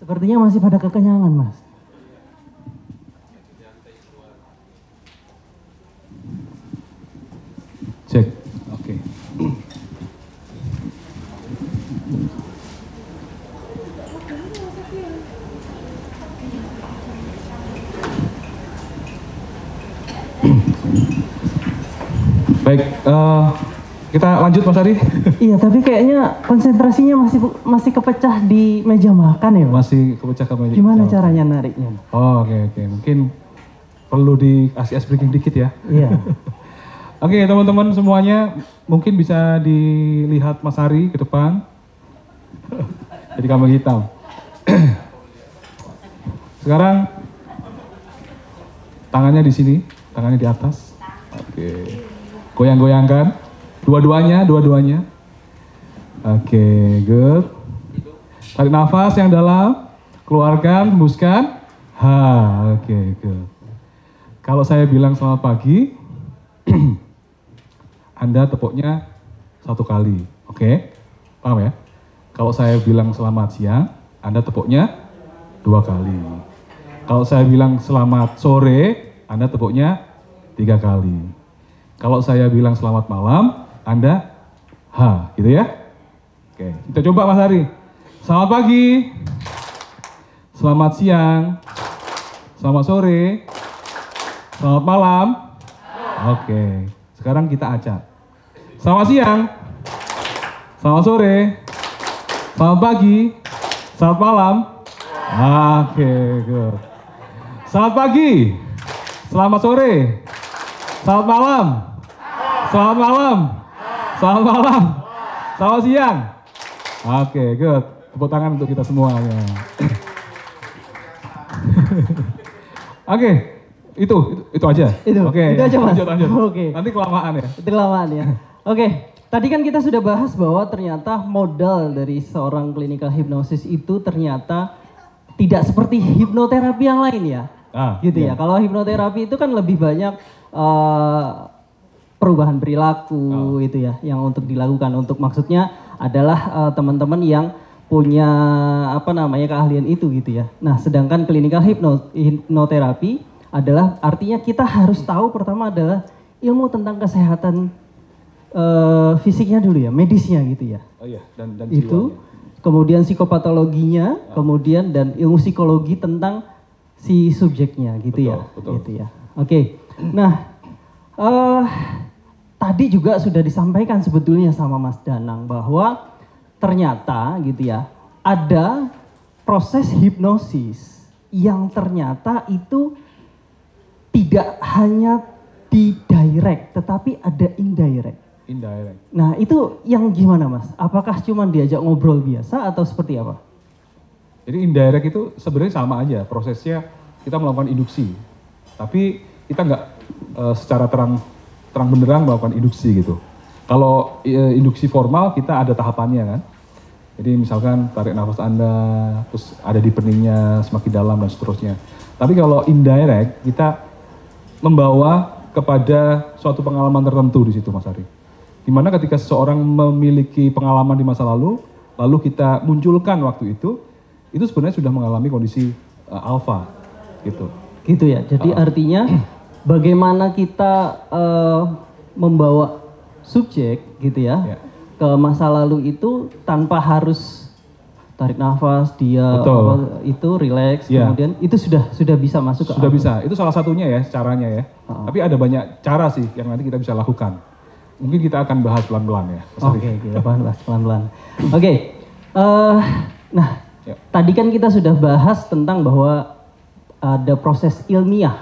Sepertinya masih pada kekenyangan, Mas. Cek, oke. Baik, kita lanjut Mas Ari. Iya, tapi kayaknya konsentrasinya masih kepecah di meja makan ya, Mas? Masih kepecah ke meja. Gimana caranya nariknya? Oh, oke. Mungkin perlu dikasih ice breaking dikit ya. Iya. Oke, teman-teman semuanya, mungkin bisa dilihat Mas Ari ke depan. Jadi kambing hitam. Sekarang tangannya di sini, tangannya di atas. Oke. Goyang-goyangkan. Dua-duanya. Oke, good. Tarik nafas yang dalam, keluarkan, hembuskan. Oke, good. Kalau saya bilang selamat pagi, Anda tepuknya 1 kali, oke? Paham ya? Kalau saya bilang selamat siang, Anda tepuknya 2 kali. Kalau saya bilang selamat sore, Anda tepuknya 3 kali. Kalau saya bilang selamat malam, Anda gitu ya? Oke, kita coba Mas Ari. Selamat pagi, selamat siang, selamat sore, selamat malam. Oke, sekarang kita acak. Selamat siang, selamat sore, selamat pagi, selamat malam. Oke, good. Selamat pagi, selamat sore, selamat malam, selamat malam, selamat malam, selamat siang. Oke, good. Tepuk tangan untuk kita semuanya. Oke, itu aja. Oke, itu aja Mas. Lanjut. Oke. Nanti kelamaan ya. Kelamaan ya. Oke, tadi kan kita sudah bahas bahwa ternyata modal dari seorang clinical hypnosis itu ternyata tidak seperti hipnoterapi yang lain ya. Gitu ya. Kalau hipnoterapi itu kan lebih banyak perubahan perilaku itu ya yang untuk dilakukan. Untuk maksudnya adalah teman-teman yang punya keahlian itu gitu ya. Nah, sedangkan clinical hipnoterapi adalah artinya kita harus tahu pertama adalah ilmu tentang kesehatan fisiknya dulu ya, medisnya gitu ya. Oh iya, dan itu jiwanya. Kemudian psikopatologinya, kemudian dan ilmu psikologi tentang si subjeknya gitu ya. Betul. Gitu ya. Oke. Nah, tadi juga sudah disampaikan sebetulnya sama Mas Danang bahwa ternyata gitu ya, ada proses hipnosis yang ternyata itu tidak hanya di direct, tetapi ada indirect. Nah, itu yang gimana Mas? Apakah cuma diajak ngobrol biasa atau seperti apa? Jadi indirect itu sebenarnya sama aja, prosesnya kita melakukan induksi. Tapi kita nggak secara terang benderang melakukan induksi gitu. Kalau induksi formal kita ada tahapannya kan. Jadi misalkan tarik nafas Anda, terus ada di peningnya semakin dalam dan seterusnya. Tapi kalau indirect kita membawa kepada suatu pengalaman tertentu di situ Mas Ari. Dimana ketika seseorang memiliki pengalaman di masa lalu kita munculkan waktu itu sebenarnya sudah mengalami kondisi alfa gitu. Gitu ya, jadi artinya bagaimana kita membawa subjek gitu ya, ke masa lalu itu tanpa harus tarik nafas, itu relax, kemudian itu sudah bisa masuk ke sudah bisa. Itu salah satunya ya caranya ya. Tapi ada banyak cara sih yang nanti kita bisa lakukan. Mungkin kita akan bahas pelan-pelan ya. Oke, kita bahas pelan-pelan. Oke. Nah, tadi kan kita sudah bahas tentang bahwa ada proses ilmiah,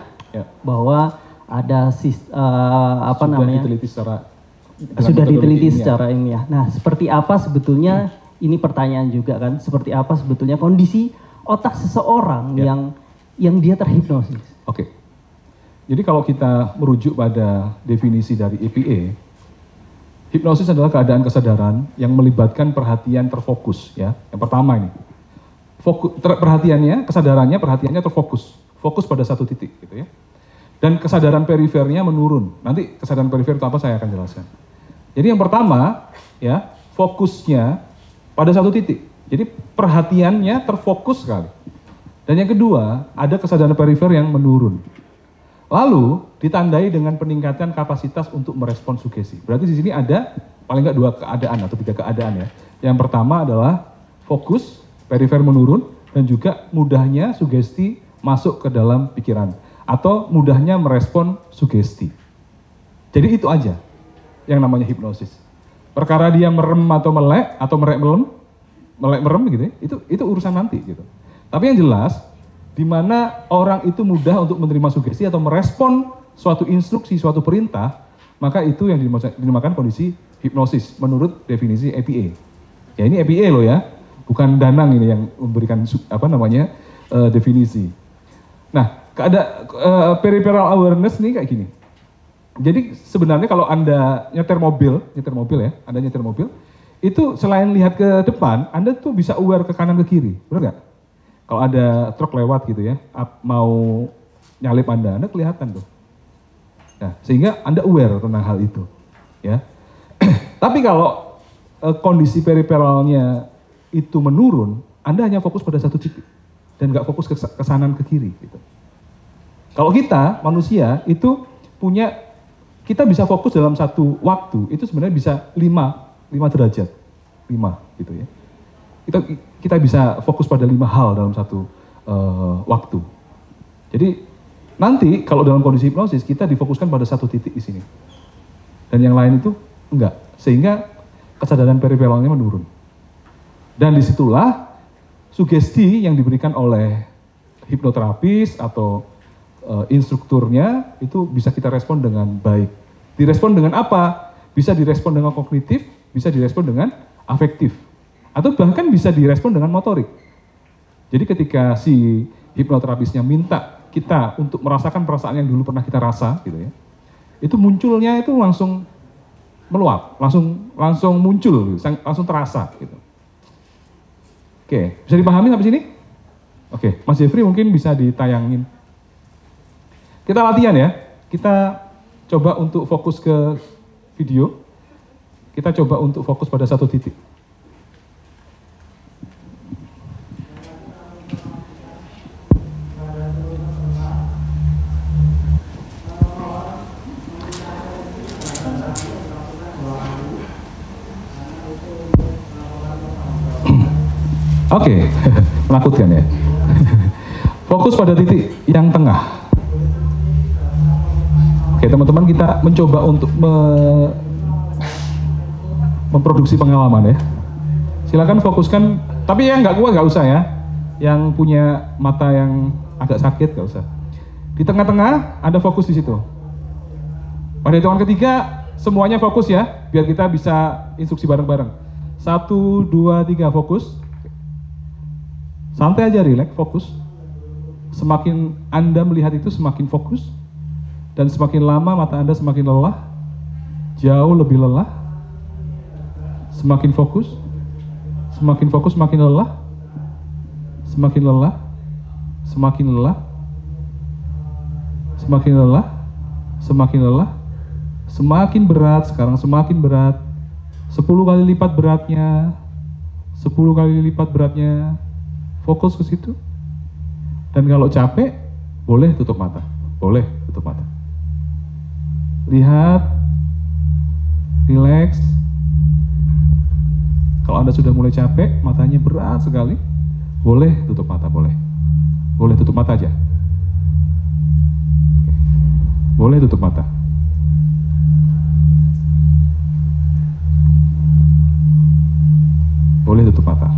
bahwa ada sudah diteliti secara ilmiah. Nah, seperti apa sebetulnya ini pertanyaan juga kan? Seperti apa sebetulnya kondisi otak seseorang yang dia terhipnosis? Oke. Jadi kalau kita merujuk pada definisi dari EPA, hipnosis adalah keadaan kesadaran yang melibatkan perhatian terfokus ya. Yang pertama ini. Perhatiannya terfokus. Fokus pada satu titik gitu ya. Dan kesadaran perifernya menurun. Nanti kesadaran perifer itu apa saya akan jelaskan. Jadi yang pertama ya, fokusnya pada satu titik. Jadi perhatiannya terfokus sekali. Dan yang kedua, ada kesadaran perifer yang menurun. Lalu ditandai dengan peningkatan kapasitas untuk merespon sugesti. Berarti di sini ada paling nggak 2 keadaan atau 3 keadaan ya. Yang pertama adalah fokus, perifer menurun, dan juga mudahnya sugesti masuk ke dalam pikiran. Atau mudahnya merespon sugesti. Jadi itu aja yang namanya hipnosis. Perkara dia merem atau melek, atau melek merem gitu ya, itu urusan nanti gitu. Tapi yang jelas, di mana orang itu mudah untuk menerima sugesti atau merespon suatu instruksi, suatu perintah, maka itu yang dinamakan kondisi hipnosis menurut definisi APA. Ya ini APA loh ya, bukan Danang ini yang memberikan definisi. Nah, peripheral awareness nih kayak gini. Jadi sebenarnya kalau Anda nyetir mobil ya, Anda nyetir mobil, itu selain lihat ke depan, Anda tuh bisa aware ke kanan ke kiri, benar nggak? Kalau ada truk lewat gitu ya, mau nyalip Anda kelihatan tuh. Nah, sehingga Anda aware tentang hal itu, ya. Tapi kalau kondisi periferalnya itu menurun, Anda hanya fokus pada satu titik dan nggak fokus ke kanan ke kiri, gitu. Kalau kita manusia itu kita bisa fokus dalam satu waktu itu sebenarnya bisa 5 derajat, 5 gitu ya. Kita bisa fokus pada 5 hal dalam satu waktu. Jadi nanti kalau dalam kondisi hipnosis kita difokuskan pada satu titik di sini. Dan yang lain itu enggak. Sehingga kesadaran periferalnya menurun. Dan disitulah sugesti yang diberikan oleh hipnoterapis atau instrukturnya itu bisa kita respon dengan baik. Direspon dengan apa? Bisa direspon dengan kognitif, bisa direspon dengan afektif. Atau bahkan bisa direspon dengan motorik. Jadi ketika si hipnoterapisnya minta kita untuk merasakan perasaan yang dulu pernah kita rasa gitu ya, itu munculnya itu langsung meluap, langsung muncul, langsung terasa gitu. Oke, bisa dipahami sampai sini? Oke, Mas Jeffrey mungkin bisa ditayangin. Kita latihan ya, kita coba untuk fokus ke video, kita coba untuk fokus pada satu titik. Oke, menakutkan ya. Fokus pada titik yang tengah. Oke teman-teman, kita mencoba untuk memproduksi pengalaman ya. Silakan fokuskan, tapi yang nggak kuat nggak usah ya. Yang punya mata yang agak sakit nggak usah. Di tengah-tengah Anda fokus di situ. Pada hitungan ketiga semuanya fokus ya, biar kita bisa instruksi bareng-bareng. 1, 2, 3 fokus. Santai aja, relax, fokus. Semakin Anda melihat itu semakin fokus. Dan semakin lama mata Anda semakin lelah. Jauh lebih lelah. Semakin fokus. Semakin fokus semakin lelah. Semakin lelah. Semakin lelah. Semakin lelah. Semakin lelah. Semakin berat, sekarang semakin berat. 10 kali lipat beratnya. 10 kali lipat beratnya. Fokus ke situ. Dan kalau capek, boleh tutup mata. Boleh tutup mata. Lihat. Relax. Kalau Anda sudah mulai capek, matanya berat sekali, boleh tutup mata, boleh. Boleh tutup mata aja. Boleh tutup mata. Boleh tutup mata.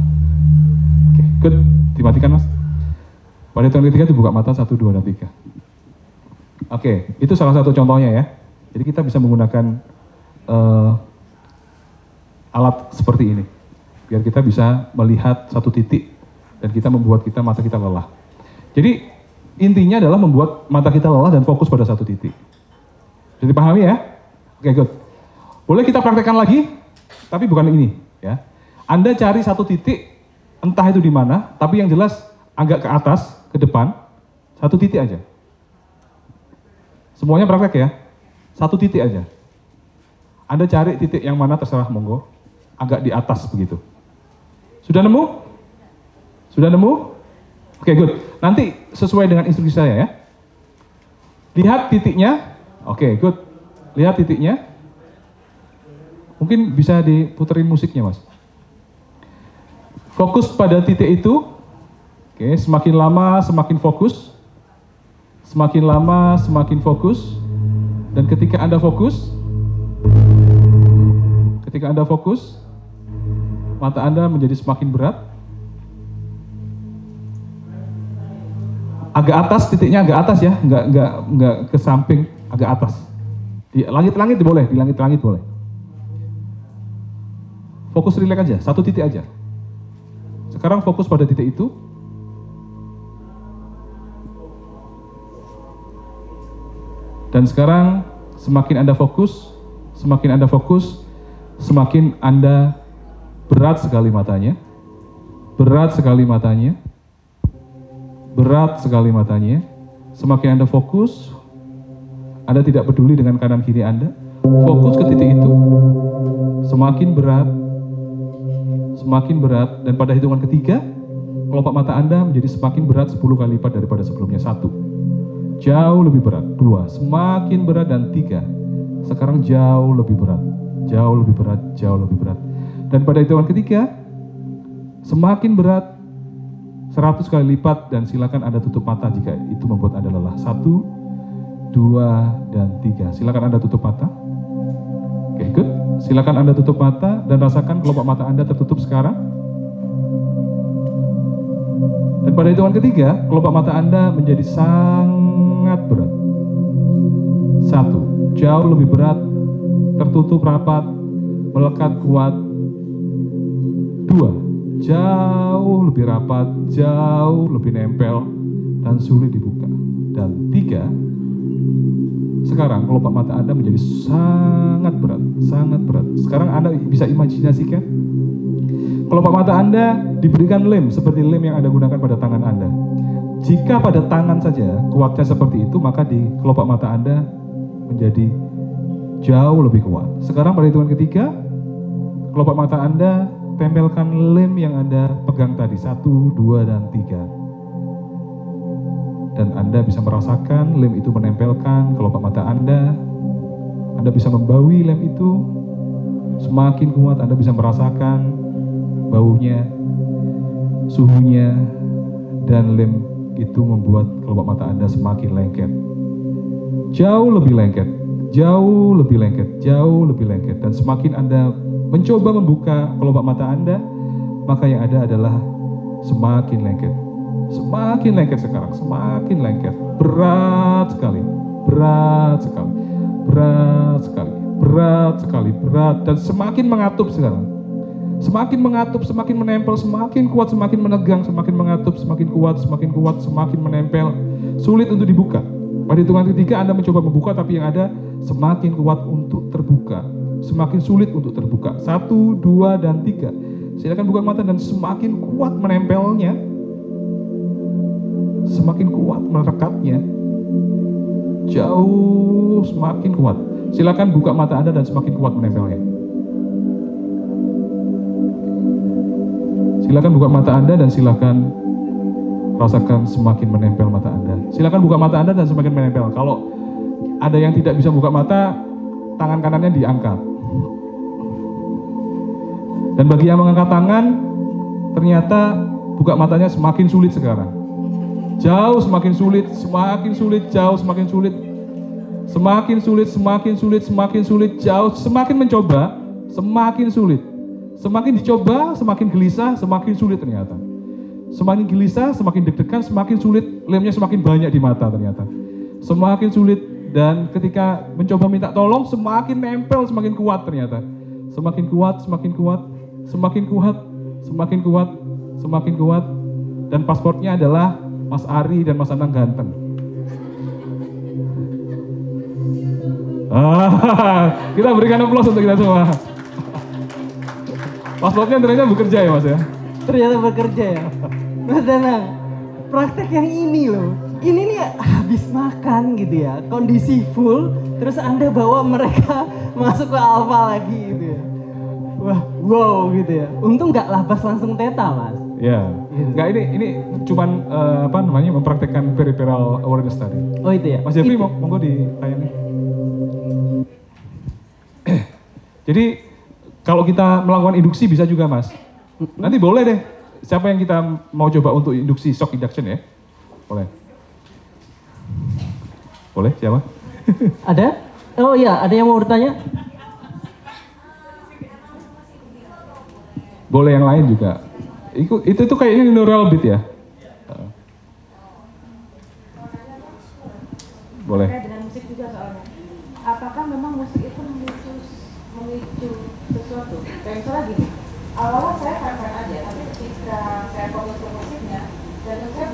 Oke, good. Dimatikan mas. Pada hitungan ketiga dibuka mata, 1, 2, dan 3. Oke, itu salah satu contohnya ya. Jadi kita bisa menggunakan alat seperti ini. Biar kita bisa melihat satu titik dan kita membuat mata kita lelah. Jadi intinya adalah membuat mata kita lelah dan fokus pada satu titik. Jadi pahami ya? Oke, good. Boleh kita praktekkan lagi, tapi bukan ini ya. Anda cari satu titik, entah itu di mana, tapi yang jelas agak ke atas, ke depan, satu titik aja. Semuanya praktek ya, satu titik aja. Anda cari titik yang mana terserah, monggo, agak di atas begitu. Sudah nemu? Sudah nemu? Oke, good. Nanti sesuai dengan instruksi saya ya. Lihat titiknya. Oke, good. Lihat titiknya. Mungkin bisa diputerin musiknya, Mas. Fokus pada titik itu. Oke, semakin lama semakin fokus. Semakin lama semakin fokus. Dan ketika Anda fokus, mata Anda menjadi semakin berat. Agak atas, titiknya agak atas ya, nggak ke samping, agak atas. Di langit-langit boleh, di langit-langit boleh. Fokus rileks aja, satu titik aja. Sekarang fokus pada titik itu. Dan sekarang semakin Anda fokus, semakin Anda berat sekali matanya. Berat sekali matanya. Berat sekali matanya. Semakin Anda fokus, Anda tidak peduli dengan kanan kiri Anda. Fokus ke titik itu. Semakin berat, dan pada hitungan ketiga, kelopak mata Anda menjadi semakin berat 10 kali lipat daripada sebelumnya. 1. Jauh lebih berat. 2. Semakin berat. Dan 3. Sekarang jauh lebih berat. Jauh lebih berat, jauh lebih berat. Dan pada hitungan ketiga, semakin berat 100 kali lipat, dan silakan Anda tutup mata jika itu membuat Anda lelah. 1, 2, dan 3. Silakan Anda tutup mata. Oke, good. Silakan Anda tutup mata dan rasakan kelopak mata Anda tertutup sekarang. Dan pada hitungan ketiga, kelopak mata Anda menjadi sangat berat. 1. Jauh lebih berat, tertutup rapat, melekat kuat. 2. Jauh lebih rapat, jauh lebih nempel, dan sulit dibuka. Dan 3. Sekarang kelopak mata Anda menjadi sangat berat, sangat berat. Sekarang Anda bisa imajinasikan kelopak mata Anda diberikan lem seperti lem yang Anda gunakan pada tangan Anda. Jika pada tangan saja kuatnya seperti itu, maka di kelopak mata Anda menjadi jauh lebih kuat. Sekarang pada hitungan ketiga, kelopak mata Anda tempelkan lem yang Anda pegang tadi. 1, 2, dan 3. Dan Anda bisa merasakan lem itu menempelkan kelopak mata Anda. Anda bisa membaui lem itu. Semakin kuat Anda bisa merasakan baunya, suhunya, dan lem itu membuat kelopak mata Anda semakin lengket. Jauh lebih lengket, jauh lebih lengket, jauh lebih lengket. Dan semakin Anda mencoba membuka kelopak mata Anda, maka yang ada adalah semakin lengket. Semakin lengket sekarang, semakin lengket. Berat sekali, berat sekali, berat sekali, berat sekali, berat. Dan semakin mengatup sekarang. Semakin mengatup, semakin menempel, semakin kuat, semakin menegang, semakin mengatup, semakin kuat, semakin menempel. Sulit untuk dibuka. Pada hitungan ketiga Anda mencoba membuka, tapi yang ada semakin kuat untuk terbuka, semakin sulit untuk terbuka. 1, 2, dan 3. Silakan buka mata dan semakin kuat menempelnya, semakin kuat merekatnya, jauh semakin kuat. Silakan buka mata Anda dan semakin kuat menempelnya. Silakan buka mata Anda dan silakan rasakan semakin menempel mata Anda. Silakan buka mata Anda dan semakin menempel. Kalau ada yang tidak bisa buka mata, tangan kanannya diangkat. Dan bagi yang mengangkat tangan, ternyata buka matanya semakin sulit sekarang. Jauh semakin sulit, semakin sulit, jauh semakin sulit. Semakin sulit, semakin sulit, semakin sulit, jauh, semakin mencoba, semakin sulit. Semakin dicoba, semakin gelisah, semakin sulit ternyata. Semakin gelisah, semakin deg-degan, semakin sulit, lemnya semakin banyak di mata ternyata. Semakin sulit, dan ketika mencoba minta tolong, semakin nempel, semakin kuat ternyata. Semakin kuat, semakin kuat, semakin kuat, semakin kuat, semakin kuat. Dan pasportnya adalah Mas Ari dan Mas Anang ganteng. Kita berikan aplaus untuk kita semua. Pasportnya ternyata bekerja ya Mas ya? Ternyata bekerja ya. Mas Danang, praktek yang ini loh. Ini nih habis makan gitu ya, kondisi full, terus Anda bawa mereka masuk ke Alfa lagi gitu ya. Wah, wow gitu ya. Untung nggak labas langsung teta, Mas. Ya, nggak ini cuman apa namanya mempraktekkan peripheral awareness tadi. Oh itu ya. Mas Jeffrey Itu. monggo ditayangin. Jadi kalau kita melakukan induksi bisa juga Mas. Nanti boleh deh. Siapa yang kita mau coba untuk induksi shock induction ya? Boleh. Boleh siapa? Ada? Oh iya, ada yang mau bertanya? Boleh yang lain juga. Itu kayaknya neural beat ya. Boleh. Terkait dengan musik juga soalnya. Apakah memang musik itu memicu sesuatu? Kayak misalnya gini, awalnya saya fan-fan aja, tapi ketika saya fokus ke musiknya, dan saya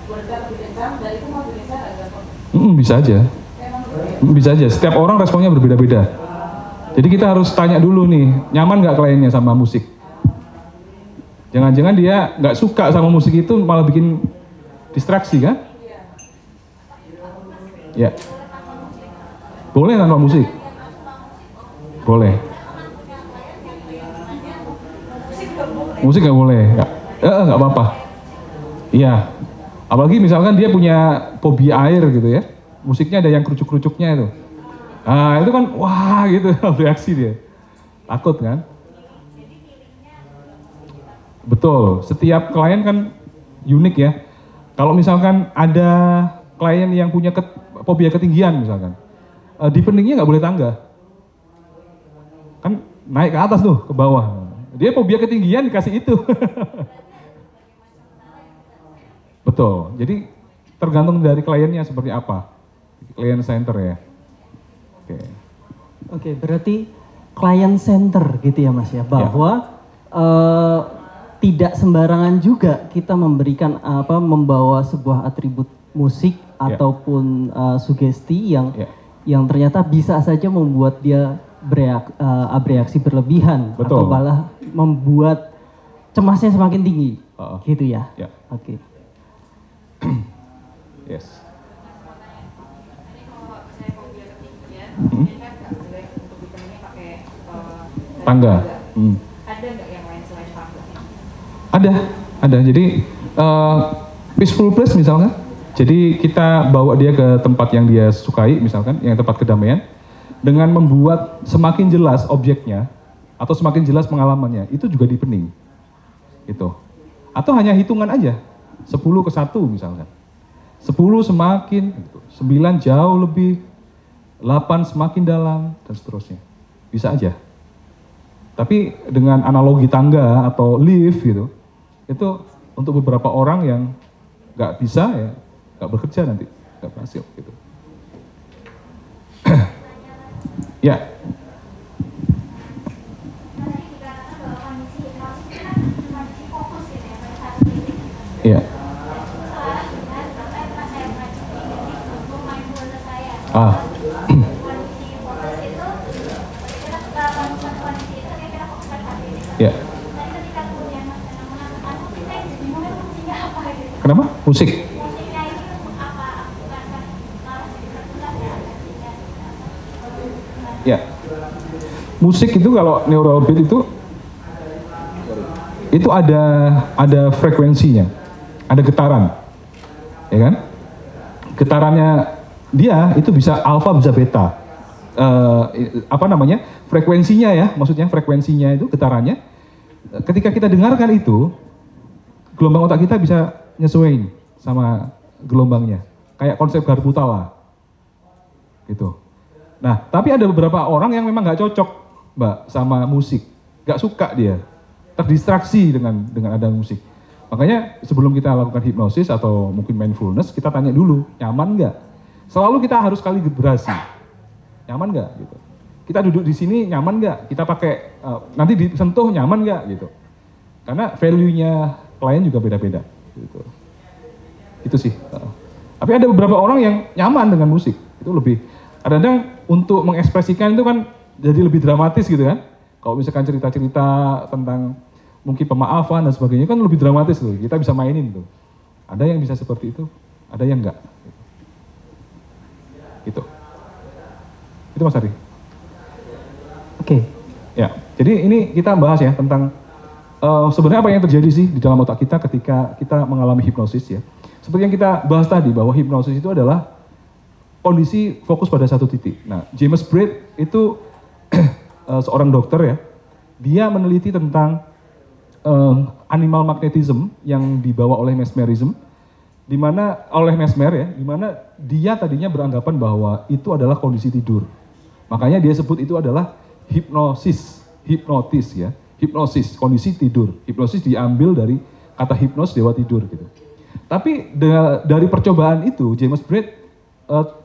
bergerak lebih kencang, dan itu mau bikin saya agak fokus. Bisa aja. Bisa aja. Setiap orang responnya berbeda-beda. Jadi kita harus tanya dulu nih, nyaman nggak kliennya sama musik? Jangan-jangan dia nggak suka sama musik itu malah bikin distraksi kan? Ya. Boleh tanpa musik? Boleh. Musik nggak boleh? Nggak apa-apa. Iya. Apalagi misalkan dia punya fobia air gitu ya. Musiknya ada yang kerucuk-kerucuknya itu. Nah itu kan wah gitu reaksi dia. Takut kan? Betul, setiap klien kan unik ya. Kalau misalkan ada klien yang punya fobia ketinggian misalkan, di peningnya nggak boleh tangga. Kan naik ke atas tuh, ke bawah. Dia fobia ketinggian dikasih itu. Betul, jadi tergantung dari kliennya seperti apa. Klien center ya. Oke, berarti client center gitu ya Mas ya, bahwa tidak sembarangan juga kita memberikan membawa sebuah atribut musik ataupun sugesti yang ternyata bisa saja membuat dia bereaksi berlebihan. Betul. Atau malah membuat cemasnya semakin tinggi. Gitu ya. Oke. Yes. Tangga. Ada nggak yang lain selain tangga? Ada. Jadi peaceful place misalkan. Jadi kita bawa dia ke tempat yang dia sukai misalkan, yang tempat kedamaian, dengan membuat semakin jelas objeknya atau semakin jelas pengalamannya, itu juga di pening. Itu. Atau hanya hitungan aja, 10 ke 1 misalkan. 10 semakin, 9 jauh lebih, 8 semakin dalam, dan seterusnya. Bisa aja. Tapi dengan analogi tangga atau lift gitu, itu untuk beberapa orang yang nggak bisa ya, nggak bekerja nanti, nggak berhasil gitu. Ya. Iya. Ya. Kenapa? Musik. Ya. Musik itu kalau neural beat itu ada frekuensinya, ada getaran, ya kan? Getarannya dia itu bisa alfa bisa beta, frekuensinya ya, maksudnya frekuensinya itu getarannya. Ketika kita dengarkan itu, gelombang otak kita bisa nyesuaiin sama gelombangnya, kayak konsep Garputa lah, gitu. Nah, tapi ada beberapa orang yang memang nggak cocok, Mbak, sama musik, nggak suka dia, terdistraksi dengan ada musik. Makanya sebelum kita lakukan hipnosis atau mungkin mindfulness, kita tanya dulu, nyaman nggak? Selalu kita harus kalibrasi, nyaman nggak? Gitu. Kita duduk di sini nyaman nggak? Kita pakai nanti disentuh nyaman nggak? Gitu. Karena value-nya klien juga beda-beda. Gitu. Itu sih. Tapi ada beberapa orang yang nyaman dengan musik, itu lebih. Kadang-kadang untuk mengekspresikan itu kan jadi lebih dramatis gitu kan. Kalau misalkan cerita-cerita tentang mungkin pemaafan dan sebagainya kan lebih dramatis tuh. Kita bisa mainin tuh. Ada yang bisa seperti itu, ada yang enggak. Gitu. Itu Mas Ari. Oke. Ya, jadi ini kita bahas ya tentang sebenarnya apa yang terjadi sih di dalam otak kita ketika kita mengalami hipnosis ya. Seperti yang kita bahas tadi bahwa hipnosis itu adalah kondisi fokus pada satu titik. Nah, James Braid itu seorang dokter ya, dia meneliti tentang animal magnetism yang dibawa oleh mesmerism, di mana oleh mesmer ya, di mana dia tadinya beranggapan bahwa itu adalah kondisi tidur. Makanya dia sebut itu adalah hipnotis ya, hipnosis, kondisi tidur. Hipnosis diambil dari kata hipnos, dewa tidur gitu. Tapi dari percobaan itu James Braid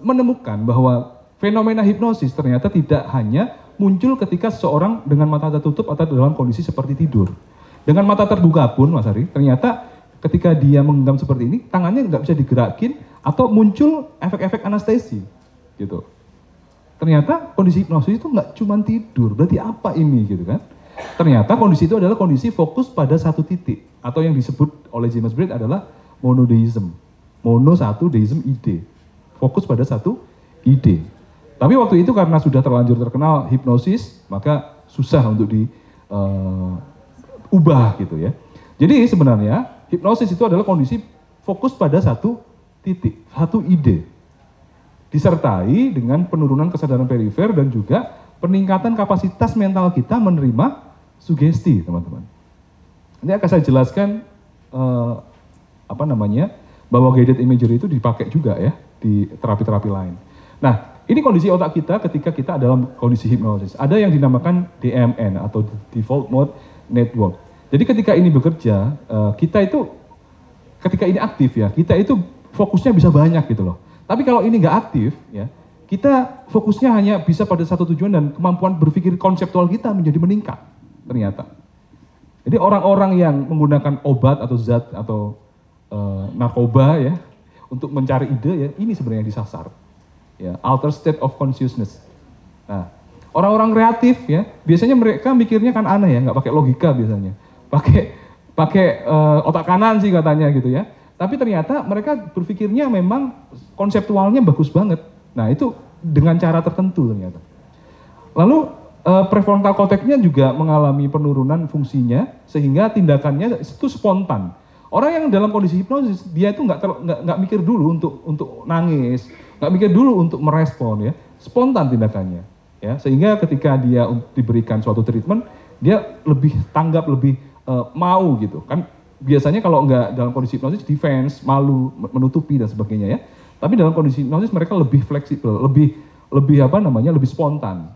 menemukan bahwa fenomena hipnosis ternyata tidak hanya muncul ketika seseorang dengan mata tertutup atau dalam kondisi seperti tidur. Dengan mata terbuka pun, Mas Ari, ternyata ketika dia menggenggam seperti ini, tangannya nggak bisa digerakin atau muncul efek-efek anestesi, gitu. Ternyata kondisi hipnosis itu nggak cuma tidur, berarti apa ini, gitu kan? Ternyata kondisi itu adalah kondisi fokus pada satu titik, atau yang disebut oleh James Braid adalah monodeism. Mono satu, deism ide. Fokus pada satu ide. Tapi waktu itu karena sudah terlanjur terkenal hipnosis, maka susah untuk diubah gitu ya. Jadi sebenarnya hipnosis itu adalah kondisi fokus pada satu titik, satu ide. Disertai dengan penurunan kesadaran perifer dan juga peningkatan kapasitas mental kita menerima sugesti, teman-teman. Ini akan saya jelaskan bahwa guided imagery itu dipakai juga ya di terapi-terapi lain. Nah, ini kondisi otak kita ketika kita dalam kondisi hipnosis. Ada yang dinamakan DMN atau Default Mode Network. Jadi ketika ini bekerja, kita itu ketika ini aktif ya, kita itu fokusnya bisa banyak gitu loh. Tapi kalau ini nggak aktif ya, kita fokusnya hanya bisa pada satu tujuan dan kemampuan berpikir konseptual kita menjadi meningkat ternyata. Jadi orang-orang yang menggunakan obat atau zat atau narkoba ya untuk mencari ide ya, ini sebenarnya disasar. Ya, altered state of consciousness. Nah, orang-orang kreatif ya, biasanya mereka mikirnya kan aneh ya, nggak pakai logika biasanya. Pakai otak kanan sih katanya gitu ya. Tapi ternyata mereka berpikirnya memang konseptualnya bagus banget. Nah, itu dengan cara tertentu ternyata. Lalu prefrontal cortex-nya juga mengalami penurunan fungsinya sehingga tindakannya itu spontan. Orang yang dalam kondisi hipnosis, dia itu nggak mikir dulu untuk nangis, nggak mikir dulu untuk merespon ya, spontan tindakannya, ya sehingga ketika dia diberikan suatu treatment, dia lebih tanggap, lebih mau gitu kan. Biasanya kalau nggak dalam kondisi hipnosis, defense, malu, menutupi dan sebagainya ya. Tapi dalam kondisi hipnosis mereka lebih fleksibel, lebih spontan.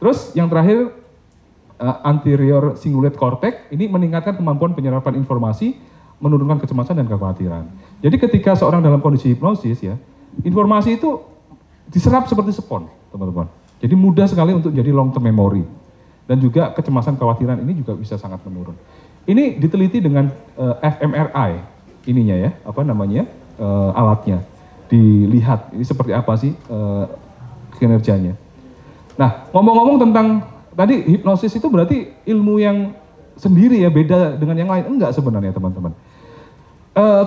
Terus yang terakhir anterior cingulate cortex ini meningkatkan kemampuan penyerapan informasi, menurunkan kecemasan dan kekhawatiran. Jadi ketika seorang dalam kondisi hipnosis ya, informasi itu diserap seperti spons, teman-teman. Jadi mudah sekali untuk jadi long term memory. Dan juga kecemasan kekhawatiran ini juga bisa sangat menurun. Ini diteliti dengan fMRI ininya ya, alatnya. Dilihat ini seperti apa sih kinerjanya. Nah, ngomong-ngomong tentang tadi hipnosis itu berarti ilmu yang sendiri ya, beda dengan yang lain. Enggak sebenarnya teman-teman.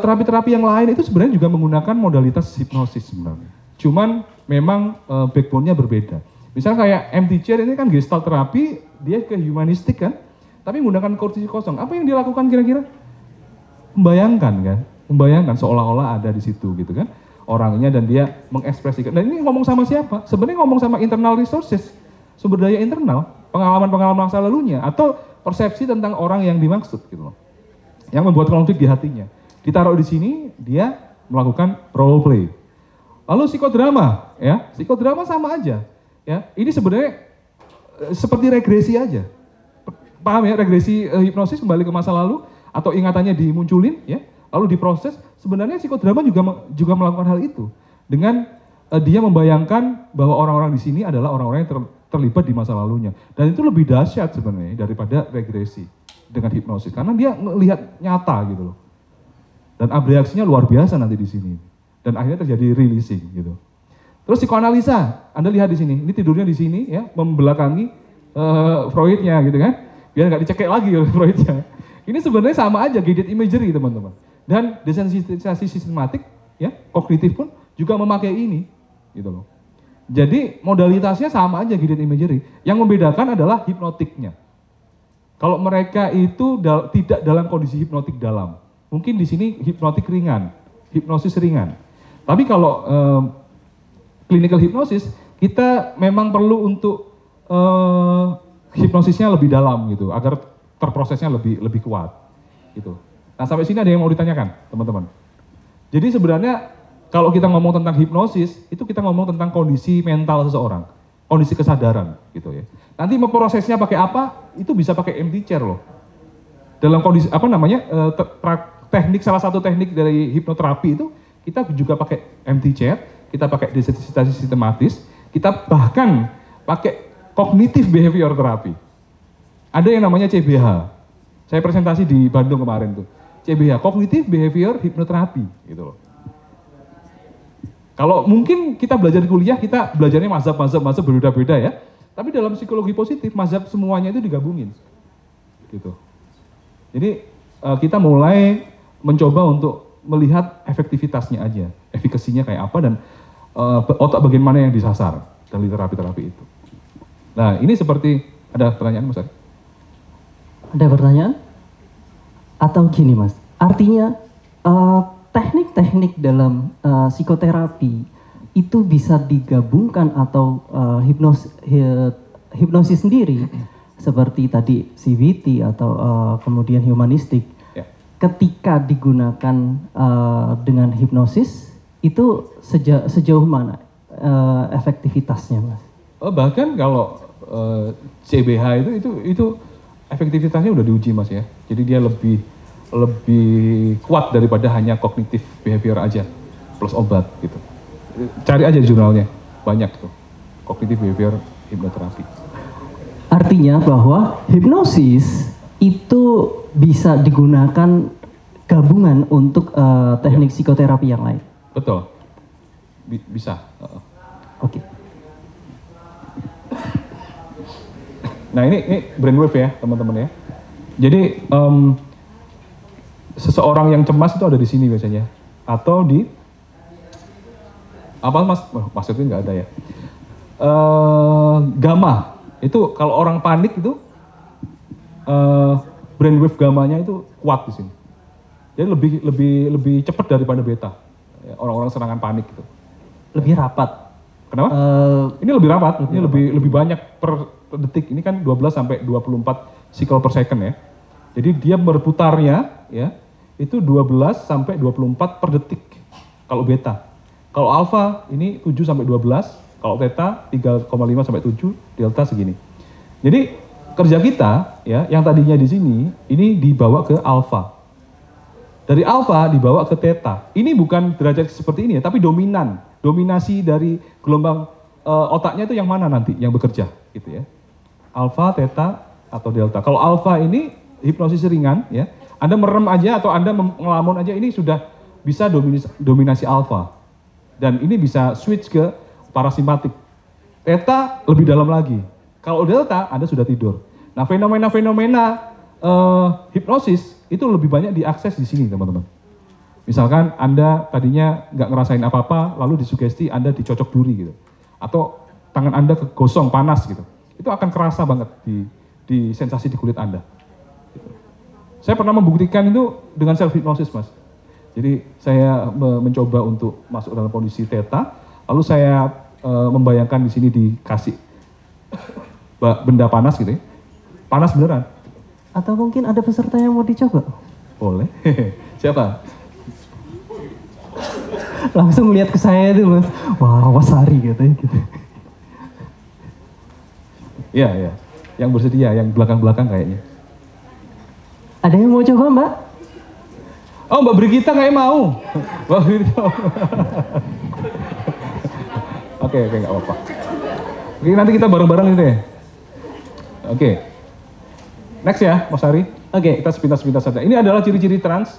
Terapi-terapi yang lain itu sebenarnya juga menggunakan modalitas hipnosis sebenarnya. Cuman memang backbone-nya berbeda. Misalnya kayak MT Chair ini kan gestalt terapi, dia ke humanistik kan, tapi menggunakan kursi kosong. Apa yang dilakukan kira-kira? Membayangkan seolah-olah ada di situ gitu kan, orangnya dan dia mengekspresikan. Dan ini ngomong sama siapa? Sebenarnya ngomong sama internal resources, sumber daya internal, pengalaman-pengalaman masa lalunya, atau persepsi tentang orang yang dimaksud gitu loh, yang membuat konflik di hatinya. Ditaruh di sini, dia melakukan role play. Lalu psikodrama, ya, psikodrama sama aja. Ya, ini sebenarnya seperti regresi aja. Paham ya, regresi hipnosis kembali ke masa lalu atau ingatannya dimunculin, ya, lalu diproses. Sebenarnya psikodrama juga melakukan hal itu dengan dia membayangkan bahwa orang-orang di sini adalah orang-orang yang terlibat di masa lalunya. Dan itu lebih dahsyat sebenarnya daripada regresi dengan hipnosis karena dia melihat nyata gitu loh. Dan abreaksinya luar biasa nanti di sini. Dan akhirnya terjadi releasing gitu. Terus psikoanalisa, Anda lihat di sini, ini tidurnya di sini ya, membelakangi Freudnya gitu kan, biar nggak dicekek lagi oleh Freudnya. Ini sebenarnya sama aja guided imagery teman-teman. Dan desensitisasi sistematik, ya, kognitif pun juga memakai ini, gitu loh. Jadi modalitasnya sama aja guided imagery. Yang membedakan adalah hipnotiknya. Kalau mereka itu tidak dalam kondisi hipnotik dalam, mungkin di sini hipnotik ringan, hipnosis ringan. Tapi kalau clinical hipnosis, kita memang perlu untuk hipnosisnya lebih dalam gitu, agar terprosesnya lebih kuat gitu. Nah sampai sini ada yang mau ditanyakan teman-teman? Jadi sebenarnya kalau kita ngomong tentang hipnosis, itu kita ngomong tentang kondisi mental seseorang, kondisi kesadaran gitu ya. Nanti memprosesnya pakai apa? Itu bisa pakai empty chair loh. Dalam kondisi apa namanya teknik, salah satu teknik dari hipnoterapi itu kita juga pakai empty chair, kita pakai desensitasi sistematis, kita bahkan pakai cognitive behavior therapy. Ada yang namanya CBH. Saya presentasi di Bandung kemarin tuh. CBH, cognitive behavior hypnotherapy gitu loh. Kalau mungkin kita belajar di kuliah, kita belajarnya mazhab berbeda-beda ya. Tapi dalam psikologi positif, mazhab semuanya itu digabungin. Gitu. Jadi kita mulai mencoba untuk melihat efektivitasnya aja, efikasinya kayak apa dan otak bagian mana yang disasar dari terapi-terapi itu. Nah ini seperti, ada pertanyaan Mas Ari? Ada pertanyaan? Atau gini Mas, artinya teknik-teknik dalam psikoterapi itu bisa digabungkan atau hipnosis sendiri seperti tadi CBT atau kemudian humanistik. Ya. Ketika digunakan dengan hipnosis itu sejauh mana efektivitasnya Mas? Bahkan kalau CBH itu efektivitasnya udah diuji Mas ya. Jadi dia lebih kuat daripada hanya kognitif behavior aja plus obat gitu. Cari aja jurnalnya, banyak tuh kognitif behavior hipnoterapi. Artinya bahwa hipnosis itu bisa digunakan gabungan untuk teknik psikoterapi yang lain. Betul, bisa. Oke. Nah ini brainwave ya teman-teman ya. Jadi seseorang yang cemas itu ada di sini biasanya, atau di apa Mas? Maksudnya nggak ada ya. Gamma itu kalau orang panik itu brainwave gamanya itu kuat di sini. Jadi lebih cepat daripada beta. Ya, orang-orang serangan panik itu. Lebih rapat. Kenapa? Ini lebih rapat. Ini lebih banyak per detik. Ini kan 12 sampai 24 cycle per second ya. Jadi dia berputarnya ya itu 12 sampai 24 per detik kalau beta. Kalau alfa ini 7 sampai 12, kalau theta 3,5 sampai 7, delta segini. Jadi kerja kita ya yang tadinya di sini ini dibawa ke alfa. Dari alfa dibawa ke theta. Ini bukan derajat seperti ini ya, tapi dominasi dari gelombang otaknya itu yang mana nanti yang bekerja gitu ya. Alfa, theta atau delta. Kalau alfa ini hipnosis ringan ya. Anda merem aja atau Anda ngelamun aja ini sudah bisa dominasi alfa. Dan ini bisa switch ke parasimpatik. Theta lebih dalam lagi. Kalau delta Anda sudah tidur. Nah fenomena-fenomena hipnosis itu lebih banyak diakses di sini teman-teman. Misalkan Anda tadinya nggak ngerasain apa-apa, lalu disugesti Anda dicocok duri gitu. Atau tangan Anda kegosong panas gitu. Itu akan kerasa banget di sensasi di kulit Anda. Gitu. Saya pernah membuktikan itu dengan self hypnosis Mas. Jadi saya mencoba untuk masuk dalam kondisi theta, lalu saya membayangkan di sini dikasih benda panas gitu ya. Panas beneran. Atau mungkin ada peserta yang mau dicoba? Boleh. Siapa? Langsung lihat ke saya itu Mas. Wah, Wasari katanya gitu. Iya, iya. Yang bersedia, yang belakang-belakang kayaknya. Ada yang mau coba Mbak? Oh Mbak Brigita kayaknya mau. Mbak Brigita. Oke, nggak apa-apa. Oke, nanti kita bareng-bareng gitu ya. Oke. Next ya, Mas Ari. Oke, kita sepintas-sepintas saja. Ini adalah ciri-ciri trans.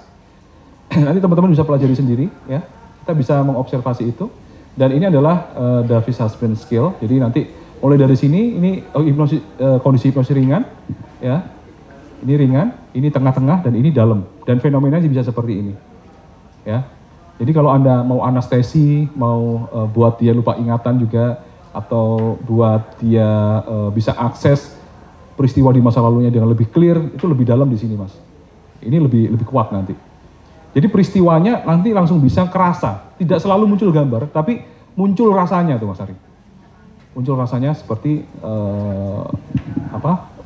Nanti teman-teman bisa pelajari sendiri ya. Kita bisa mengobservasi itu. Dan ini adalah Davis Husband Scale. Jadi nanti mulai dari sini ini kondisi hipnosis ringan ya. Ini ringan, ini tengah-tengah, dan ini dalam. Dan fenomenanya bisa seperti ini. Ya. Jadi kalau Anda mau anestesi, mau buat dia lupa ingatan juga, atau buat dia bisa akses peristiwa di masa lalunya dengan lebih clear, itu lebih dalam di sini, Mas. Ini lebih kuat nanti. Jadi peristiwanya nanti langsung bisa kerasa, tidak selalu muncul gambar, tapi muncul rasanya tuh, Mas Ari. Muncul rasanya seperti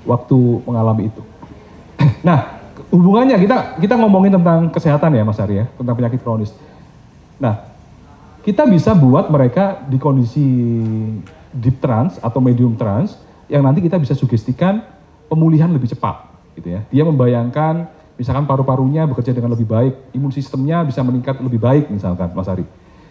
waktu mengalami itu. Nah, hubungannya kita ngomongin tentang kesehatan ya, Mas Ari ya, tentang penyakit kronis. Nah, kita bisa buat mereka di kondisi deep trance atau medium trance yang nanti kita bisa sugestikan pemulihan lebih cepat, gitu ya. Dia membayangkan misalkan paru-parunya bekerja dengan lebih baik, imun sistemnya bisa meningkat lebih baik misalkan, Mas Ari.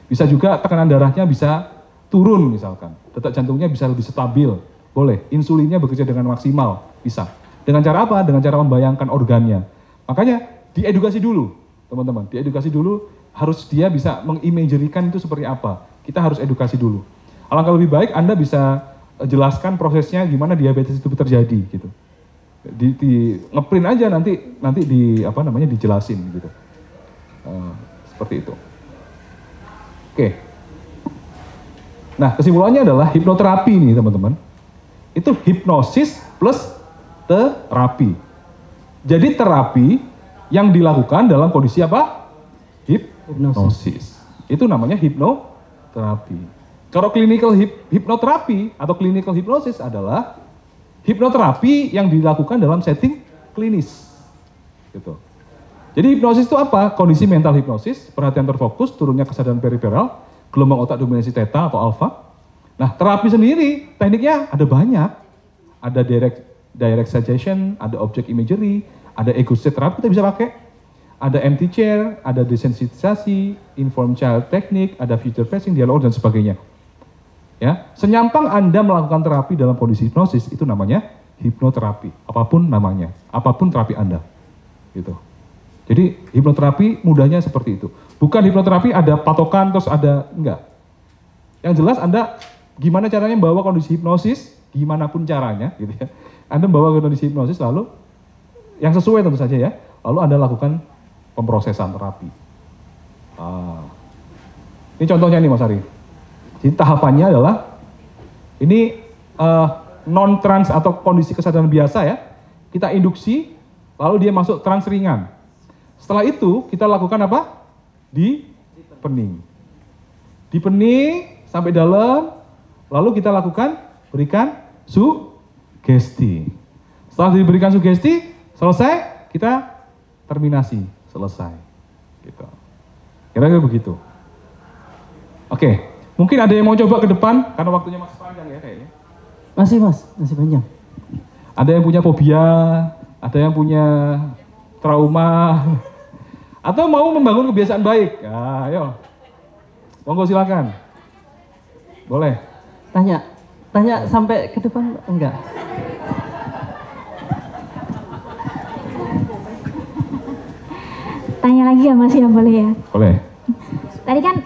Bisa juga tekanan darahnya bisa turun misalkan, detak jantungnya bisa lebih stabil, boleh. Insulinnya bekerja dengan maksimal, bisa. Dengan cara apa? Dengan cara membayangkan organnya. Makanya diedukasi dulu, teman-teman. Diedukasi dulu, harus dia bisa mengimajinkan itu seperti apa. Kita harus edukasi dulu. Alangkah lebih baik Anda bisa jelaskan prosesnya gimana diabetes itu terjadi gitu. Di ngeprint aja nanti dijelasin gitu. Seperti itu. Oke. Nah, kesimpulannya adalah hipnoterapi nih, teman-teman. Itu hipnosis plus terapi. Jadi terapi yang dilakukan dalam kondisi apa? Hipnosis. Itu namanya hipnoterapi. Kalau clinical hipnoterapi atau clinical hypnosis adalah hipnoterapi yang dilakukan dalam setting klinis. Gitu. Jadi hipnosis itu apa? Kondisi mental hipnosis, perhatian terfokus, turunnya kesadaran periferal, gelombang otak dominasi theta atau alpha. Nah, terapi sendiri tekniknya ada banyak. Ada direct suggestion, ada object imagery, ada ego state terapi kita bisa pakai. Ada empty chair, ada desensitisasi, informed child technique, ada future facing, dialog dan sebagainya. Ya, senyampang Anda melakukan terapi dalam kondisi hipnosis itu namanya hipnoterapi, apapun namanya, apapun terapi Anda. Gitu. Jadi hipnoterapi mudahnya seperti itu. Bukan hipnoterapi ada patokan terus ada enggak. Yang jelas Anda gimana caranya membawa kondisi hipnosis, gimana pun caranya gitu ya. Anda membawa kondisi hipnosis lalu yang sesuai tentu saja ya. Lalu Anda lakukan pemrosesan terapi. Ini contohnya nih Mas Ari. Jadi tahapannya adalah ini non-trans atau kondisi kesadaran biasa ya. Kita induksi, lalu dia masuk trans ringan. Setelah itu kita lakukan apa? Deepening. Deepening sampai dalam, lalu kita lakukan berikan sugesti. Setelah diberikan sugesti, selesai, kita terminasi, selesai. Gitu. Kira-kira begitu. Oke. Mungkin ada yang mau coba ke depan, karena waktunya masih panjang ya kayaknya. Masih mas, masih panjang. Ada yang punya fobia, ada yang punya trauma, atau mau membangun kebiasaan baik. Ya, ayo. Monggo silakan. Boleh. Tanya sampai ke depan enggak? Tanya lagi ya Mas ya, boleh ya? Boleh. Tadi kan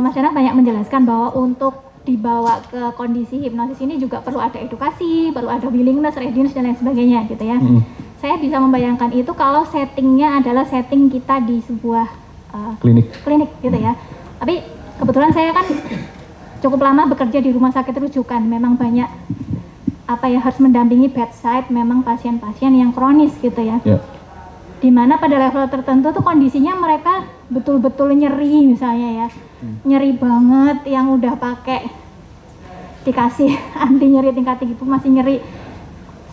Mas Danang banyak menjelaskan bahwa untuk dibawa ke kondisi hipnosis ini juga perlu ada edukasi, perlu ada willingness, readiness dan lain sebagainya gitu ya. Saya bisa membayangkan itu kalau settingnya adalah setting kita di sebuah klinik gitu ya. Tapi kebetulan saya kan cukup lama bekerja di rumah sakit rujukan, memang banyak harus mendampingi bedside memang pasien-pasien yang kronis gitu ya. Dimana pada level tertentu tuh kondisinya mereka betul-betul nyeri misalnya ya, nyeri banget, yang udah pakai dikasih anti nyeri tingkat tinggi pun masih nyeri,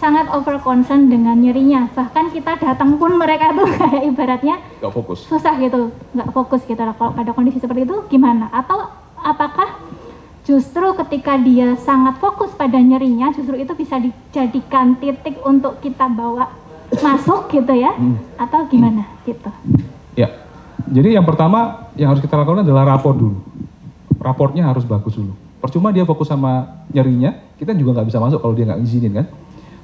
sangat over concern dengan nyerinya. Bahkan kita datang pun mereka tuh kayak ibaratnya nggak fokus, susah gitu, nggak fokus gitu. Kalau pada kondisi seperti itu gimana? Atau apakah justru ketika dia sangat fokus pada nyerinya, justru itu bisa dijadikan titik untuk kita bawa masuk gitu ya, atau gimana gitu? Ya, jadi yang pertama yang harus kita lakukan adalah rapor dulu. Raportnya harus bagus dulu. Percuma dia fokus sama nyerinya, kita juga nggak bisa masuk kalau dia nggak izinin kan.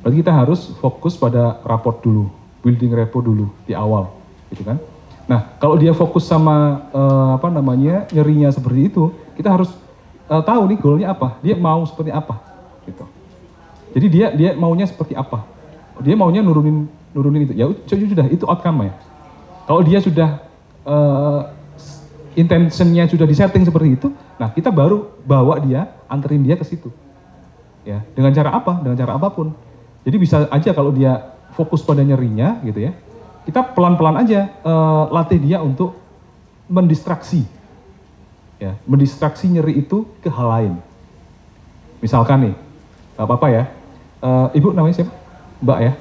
Berarti kita harus fokus pada raport dulu, building rapport dulu di awal, gitu kan. Nah, kalau dia fokus sama nyerinya seperti itu, kita harus tahu nih goalnya apa, dia mau seperti apa, gitu. Jadi dia maunya seperti apa. Dia maunya nurunin itu, ya sudah itu outcome ya. Kalau dia sudah intentionnya sudah disetting seperti itu, nah kita baru bawa dia, anterin dia ke situ. Ya, dengan cara apa? Dengan cara apapun. Jadi bisa aja kalau dia fokus pada nyerinya gitu ya, kita pelan-pelan aja latih dia untuk mendistraksi. Ya, mendistraksi nyeri itu ke hal lain. Misalkan nih, nggak apa-apa ya, Ibu namanya siapa? Mbak ya?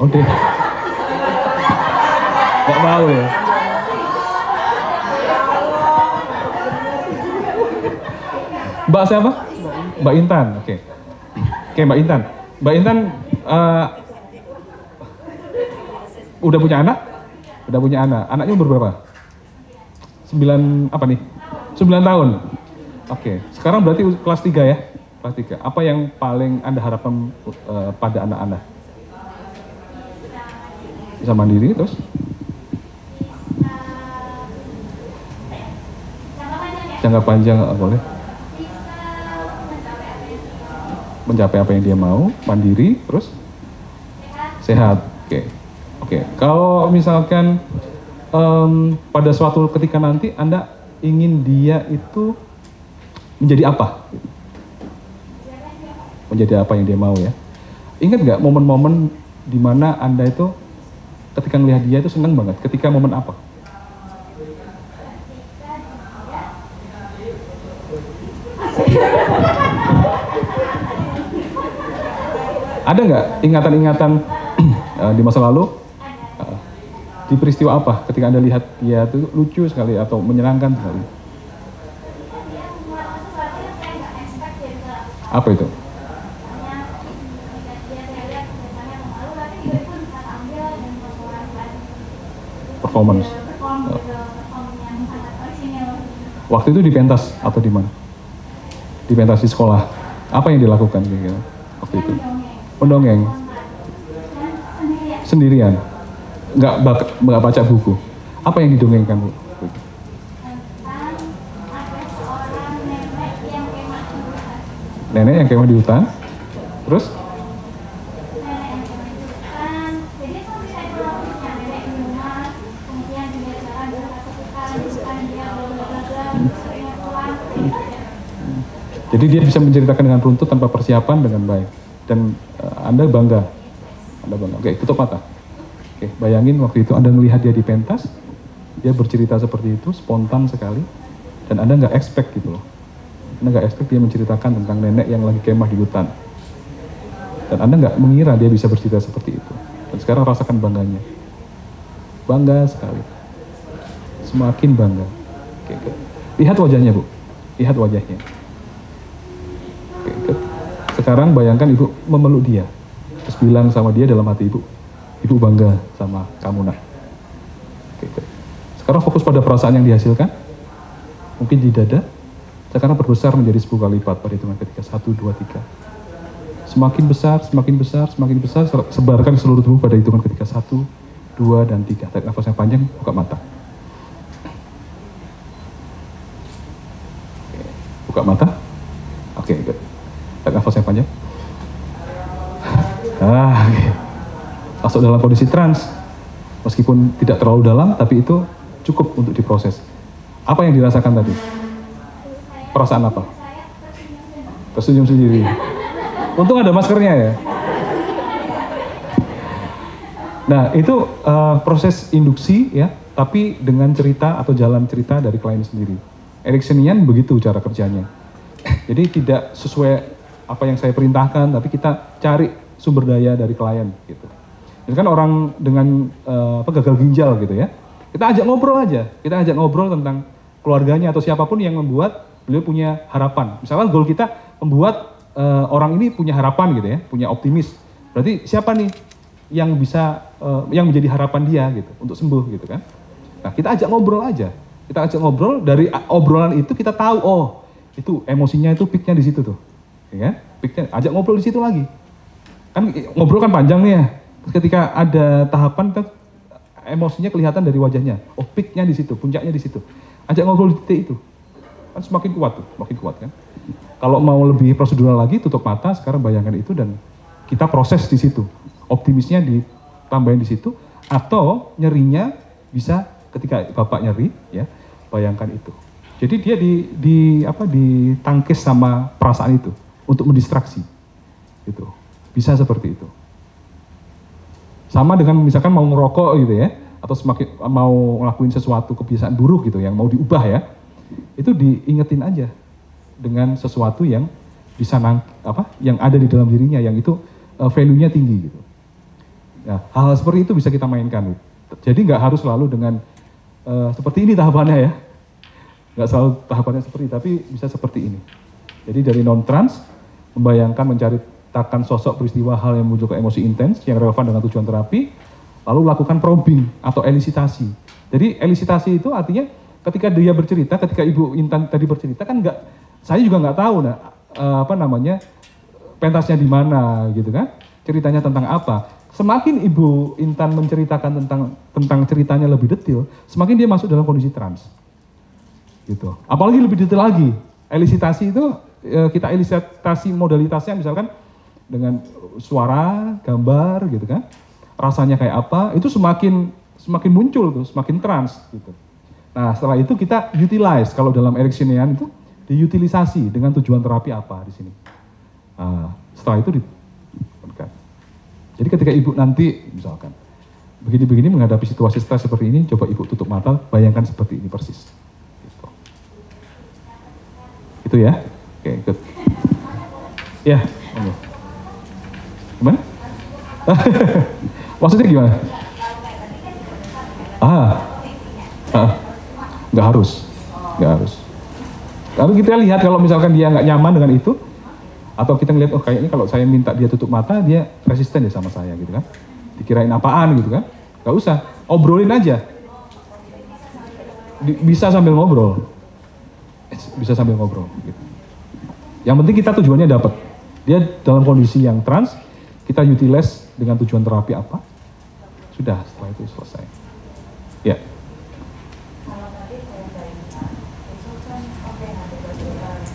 Oh deh. Nggak mau ya? Mbak siapa? Mbak Intan, oke. Oke, Mbak Intan. Mbak Intan udah punya anak? Udah punya anak. Anaknya umur berapa? 9 apa nih? 9 tahun. Oke, sekarang berarti kelas 3 ya? Kelas 3. Apa yang paling Anda harapkan pada anak-Anda? Bisa mandiri terus? Jangka panjang boleh. Mencapai apa yang dia mau, mandiri, terus sehat. Oke. Kalau misalkan pada suatu ketika nanti Anda ingin dia itu menjadi apa? Menjadi apa yang dia mau ya? Ingat nggak momen-momen di mana Anda itu ketika melihat dia itu senang banget? Ketika momen apa? Ada nggak ingatan-ingatan di masa lalu, di peristiwa apa ketika Anda lihat dia itu lucu sekali atau menyenangkan sekali? Apa itu? Performance. Waktu itu di pentas atau di mana? Di pentas di sekolah. Apa yang dilakukan kira-kira waktu itu? Mendongeng. Sendirian. Nggak baca buku. Apa yang didongengkan, Bu? Nenek yang kemah di hutan. Terus? Jadi dia bisa menceritakan dengan runtut tanpa persiapan dengan baik. Dan Anda bangga. Oke, tutup mata. Oke, bayangin waktu itu Anda melihat dia di pentas, dia bercerita seperti itu, spontan sekali, dan Anda nggak expect gitu loh. Anda nggak expect dia menceritakan tentang nenek yang lagi kemah di hutan. Dan Anda nggak mengira dia bisa bercerita seperti itu. Dan sekarang rasakan bangganya. Bangga sekali. Semakin bangga. Oke. Lihat wajahnya, Bu. Lihat wajahnya. Oke. Sekarang bayangkan Ibu memeluk dia. Terus bilang sama dia dalam hati Ibu, Ibu bangga sama kamu, nak. Oke. Sekarang fokus pada perasaan yang dihasilkan. Mungkin di dada. Sekarang berbesar menjadi 10 kali lipat pada hitungan ketika 1, 2, 3. Semakin besar, semakin besar, semakin besar. Sebarkan seluruh tubuh pada hitungan ketika 1, 2, dan 3. Tarik nafas yang panjang, buka mata. Buka mata. Oke, good. Tarik nafas yang panjang. Okay. Masuk dalam kondisi trans. Meskipun tidak terlalu dalam, tapi itu cukup untuk diproses. Apa yang dirasakan tadi? Perasaan apa? Tersenyum sendiri. Untung ada maskernya ya. Nah, itu proses induksi ya, tapi dengan cerita atau jalan cerita dari klien sendiri. Ericksonian begitu cara kerjanya. Jadi tidak sesuai apa yang saya perintahkan, tapi kita cari sumber daya dari klien gitu. Misalkan orang dengan gagal ginjal gitu ya, kita ajak ngobrol aja. Kita ajak ngobrol tentang keluarganya atau siapapun yang membuat beliau punya harapan. Misalkan goal kita membuat orang ini punya harapan gitu ya, punya optimis. Berarti siapa nih yang bisa, yang menjadi harapan dia gitu, untuk sembuh gitu kan. Nah kita ajak ngobrol aja. Kita ajak ngobrol, dari obrolan itu kita tahu, oh itu emosinya itu peaknya di situ tuh. Ya kan? Peaknya, ajak ngobrol di situ lagi. Kan ngobrol kan panjang nih ya. Terus ketika ada tahapan, kan emosinya kelihatan dari wajahnya. Oh peaknya di situ, puncaknya di situ. Ajak ngobrol di titik itu. Kan semakin kuat tuh, makin kuat kan. Kalau mau lebih prosedural lagi, tutup mata, sekarang bayangkan itu dan kita proses di situ. Optimisnya ditambahin di situ, atau nyerinya bisa ketika bapak nyeri, ya, bayangkan itu. Jadi dia ditangkis sama perasaan itu untuk mendistraksi, gitu. Bisa seperti itu. Sama dengan misalkan mau ngerokok gitu ya, atau semakin mau ngelakuin sesuatu kebiasaan buruk gitu yang mau diubah ya, itu diingetin aja dengan sesuatu yang bisa yang ada di dalam dirinya, yang itu value-nya tinggi gitu. Nah, hal seperti itu bisa kita mainkan. Jadi nggak harus selalu dengan seperti ini tahapannya ya, nggak selalu tahapannya seperti, tapi bisa seperti ini. Jadi dari non-trans, membayangkan, menceritakan sosok peristiwa hal yang memunculkan emosi intens yang relevan dengan tujuan terapi, lalu lakukan probing atau elisitasi. Jadi elisitasi itu artinya ketika dia bercerita, ketika Ibu Intan tadi bercerita kan saya juga nggak tahu pentasnya di mana gitu kan, ceritanya tentang apa. Semakin Ibu Intan menceritakan tentang ceritanya lebih detail, semakin dia masuk dalam kondisi trans. Gitu. Apalagi lebih detail lagi, elisitasi itu kita elisitasi modalitasnya misalkan dengan suara, gambar gitu kan, rasanya kayak apa, itu semakin muncul tuh, semakin trans gitu. Nah setelah itu kita utilize, kalau dalam Ericksonian itu diutilisasi dengan tujuan terapi apa di sini. Setelah itu jadi ketika Ibu nanti misalkan begini-begini menghadapi situasi stres seperti ini, coba Ibu tutup mata, bayangkan seperti ini persis. Gitu. Itu ya. Oke, good. Ya, gimana? Maksudnya gimana? Nggak harus. Lalu kita lihat kalau misalkan dia nggak nyaman dengan itu, atau kita ngeliat, oh kayaknya kalau saya minta dia tutup mata, dia resisten ya sama saya gitu kan. Dikirain apaan gitu kan. Nggak usah, obrolin aja. Bisa sambil ngobrol. Gitu. Yang penting kita tujuannya dapat. Dia dalam kondisi yang trans, kita utilize dengan tujuan terapi apa. Sudah, setelah itu selesai. Ya. Kalau tadi saya bayangkan, itu kan oke, nanti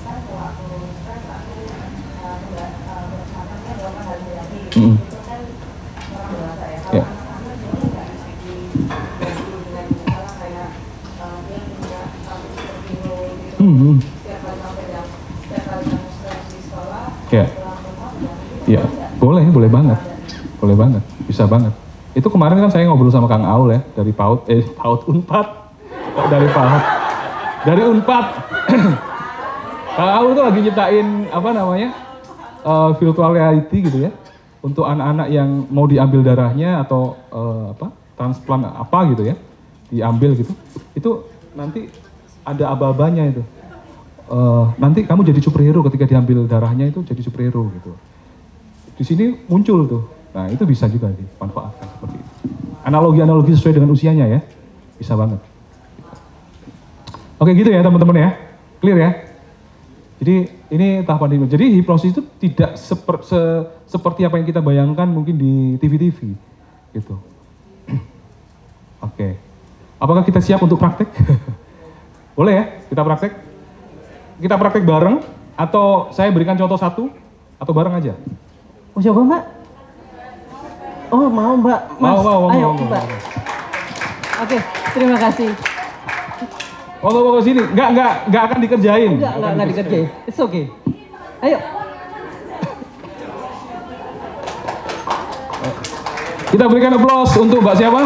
kan kalau aku stres, aku nggak bersama kan melakukan hal yang itu kan orang dewasa ya. Kalau anak-anak jadi nggak bisa dibagi dengan misalnya kayak dia punya seperti lo gitu, setiap kali kamu stres di sekolah, pulang rumah, ya boleh banget, bisa banget. Itu kemarin kan saya ngobrol sama Kang Aul ya, dari dari Unpad. Kang Aul tuh lagi nyiptain virtual reality gitu ya, untuk anak-anak yang mau diambil darahnya atau transplant gitu ya, diambil gitu. Itu nanti ada aba-abanya itu. Nanti kamu jadi superhero ketika diambil darahnya, itu jadi superhero gitu. Di sini muncul tuh. Nah itu bisa juga dimanfaatkan seperti itu. Analogi-analogi sesuai dengan usianya ya, bisa banget. Oke gitu ya teman-teman ya, clear ya. Jadi ini tahapan hipnosis. Jadi hipnosis itu tidak seperti apa yang kita bayangkan mungkin di TV-TV gitu. Oke. Apakah kita siap untuk praktek? Boleh ya, kita praktek? Kita praktek bareng, atau saya berikan contoh satu, atau bareng aja? Mau coba Mbak? Oh mau Mbak, Mas. Ayo Mbak. Oke, terima kasih. Mau sini, nggak akan dikerjain. Nggak dikerjain, it's okay. Ayo. Kita berikan aplaus untuk Mbak siapa?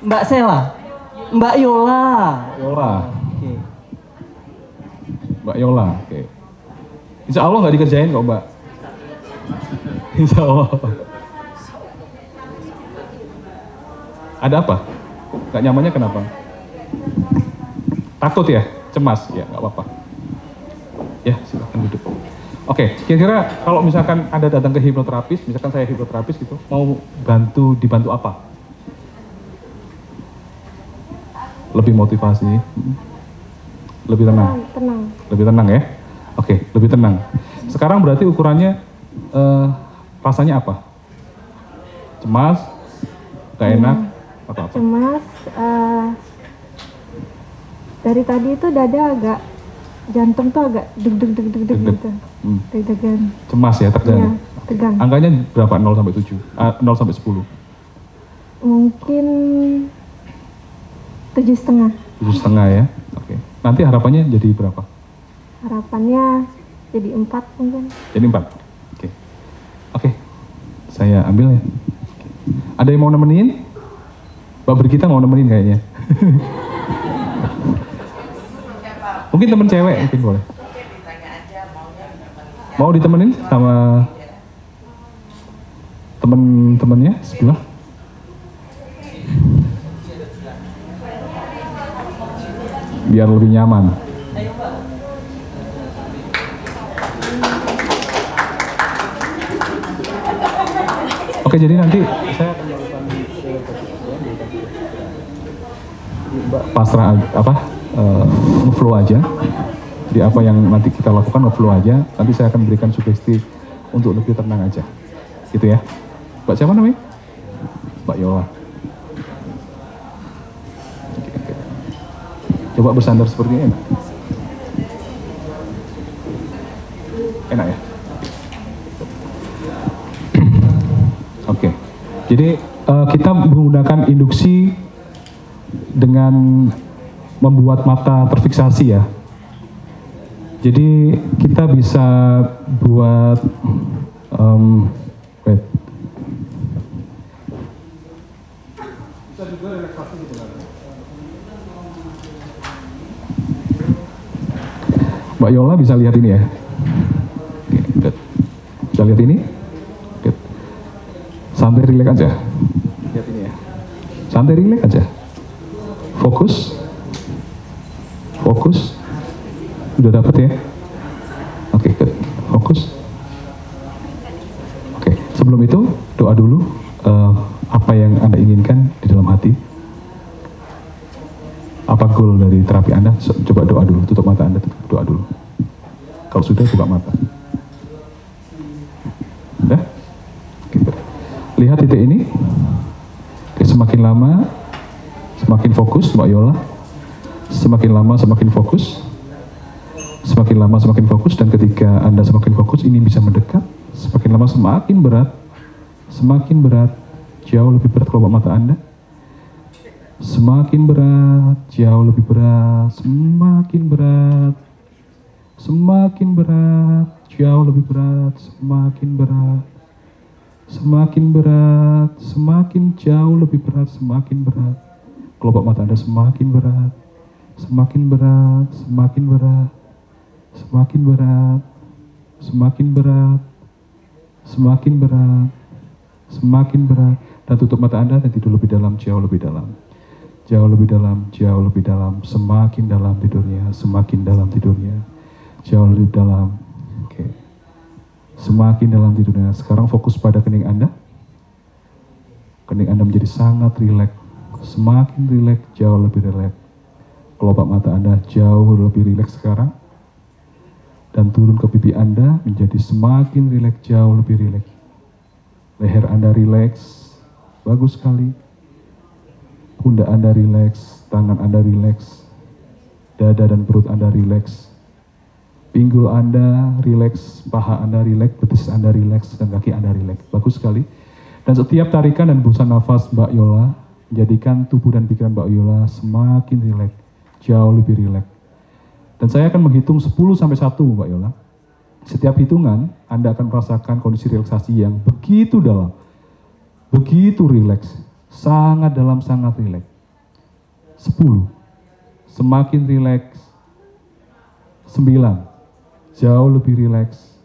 Mbak Sela. Mbak Yola. Oke. Mbak Yola, oke. Insya Allah nggak dikerjain kok Mbak. Insya Allah. Ada apa? Gak nyamannya kenapa? Takut ya? Cemas? Ya nggak apa-apa. Ya silahkan duduk. Oke, kira-kira kalau misalkan ada datang ke hipnoterapis, misalkan saya hipnoterapis gitu, mau dibantu apa? Lebih motivasi, lebih tenang. Lebih tenang ya? Oke, lebih tenang. Sekarang berarti ukurannya rasanya apa? Cemas, gak enak, atau apa? Cemas, dari tadi itu dada agak, jantung tuh agak deg-deg gitu. Deg-degan. Cemas ya, tegang. Iya, tegang. Angkanya berapa? 0 sampai 7? 0 sampai 10? Mungkin 7,5. 7,5 ya. Oke. Nanti harapannya jadi berapa? Harapannya jadi 4 mungkin. Jadi 4. Oke. Oke. Saya ambil ya. Oke. Ada yang mau nemenin? Mbak Brigita mau nemenin kayaknya. Mungkin temen cewek mungkin boleh. Mau ditemenin sama temen-temennya sebelah? Biar lebih nyaman. Oke, jadi nanti saya akan pasrah ngeflow aja. Jadi apa yang nanti kita lakukan ngeflow aja. Nanti saya akan berikan sugesti untuk lebih tenang aja. Gitu ya. Mbak siapa namanya? Mbak Yola. Oke. Coba bersandar seperti ini enak. Enak ya? Oke. Jadi kita menggunakan induksi dengan membuat mata terfiksasi ya. Jadi kita bisa buat Mbak Yola bisa lihat ini ya. Oke, bisa lihat ini. Santai rileks aja. Lihat ini ya. Santai rileks aja. Fokus. Fokus. Udah dapet ya? Oke, good. Fokus. Oke, sebelum itu doa dulu apa yang Anda inginkan di dalam hati. Apa goal dari terapi Anda? Coba doa dulu, tutup mata Anda, tutup doa dulu. Kalau sudah, buka mata. Udah? Oke, good. Lihat titik ini. Oke, semakin lama, semakin fokus Mbak Yola. Semakin lama, semakin fokus. Semakin lama semakin fokus, dan ketika Anda semakin fokus ini bisa mendekat, semakin lama semakin berat, jauh lebih berat kelopak mata Anda. Semakin berat, jauh lebih berat, semakin berat, jauh lebih berat, semakin berat, semakin jauh lebih berat, semakin berat. Kelopak mata Anda semakin berat, semakin berat, semakin berat. Semakin berat, semakin berat, semakin berat, semakin berat. Dan tutup mata Anda dan tidur lebih dalam, jauh lebih dalam. Jauh lebih dalam, jauh lebih dalam. Semakin dalam tidurnya, semakin dalam tidurnya. Jauh lebih dalam. Oke. Semakin dalam tidurnya. Sekarang fokus pada kening Anda. Kening Anda menjadi sangat rileks. Semakin rileks, jauh lebih rileks. Kelopak mata Anda jauh lebih rileks sekarang. Dan turun ke pipi Anda menjadi semakin rileks, jauh lebih rileks. Leher Anda rileks, bagus sekali. Pundak Anda rileks, tangan Anda rileks, dada dan perut Anda rileks. Pinggul Anda rileks, paha Anda rileks, betis Anda rileks, dan kaki Anda rileks. Bagus sekali. Dan setiap tarikan dan hembusan nafas Mbak Yola menjadikan tubuh dan pikiran Mbak Yola semakin rileks, jauh lebih rileks. Dan saya akan menghitung 10 sampai 1 Mbak Yola. Setiap hitungan Anda akan merasakan kondisi relaksasi yang begitu dalam, begitu rileks, sangat dalam, sangat rileks. 10, semakin rileks. 9, jauh lebih rileks.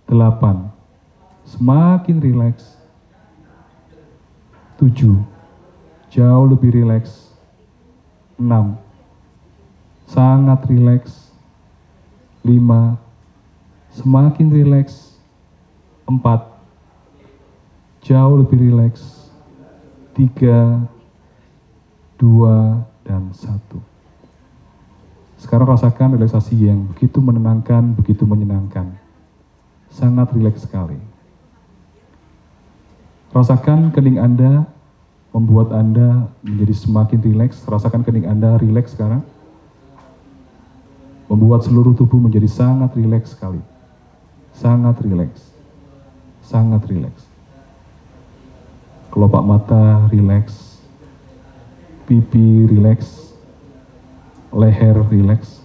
8, semakin rileks. 7, jauh lebih rileks. 6, sangat rileks. 5, semakin rileks. 4, jauh lebih rileks. 3, 2, dan 1. Sekarang rasakan relaksasi yang begitu menenangkan, begitu menyenangkan. Sangat rileks sekali. Rasakan kening Anda membuat Anda menjadi semakin rileks. Rasakan kening Anda rileks sekarang. Membuat seluruh tubuh menjadi sangat rileks sekali. Sangat rileks. Sangat rileks. kelopak mata rileks, pipi rileks, leher rileks,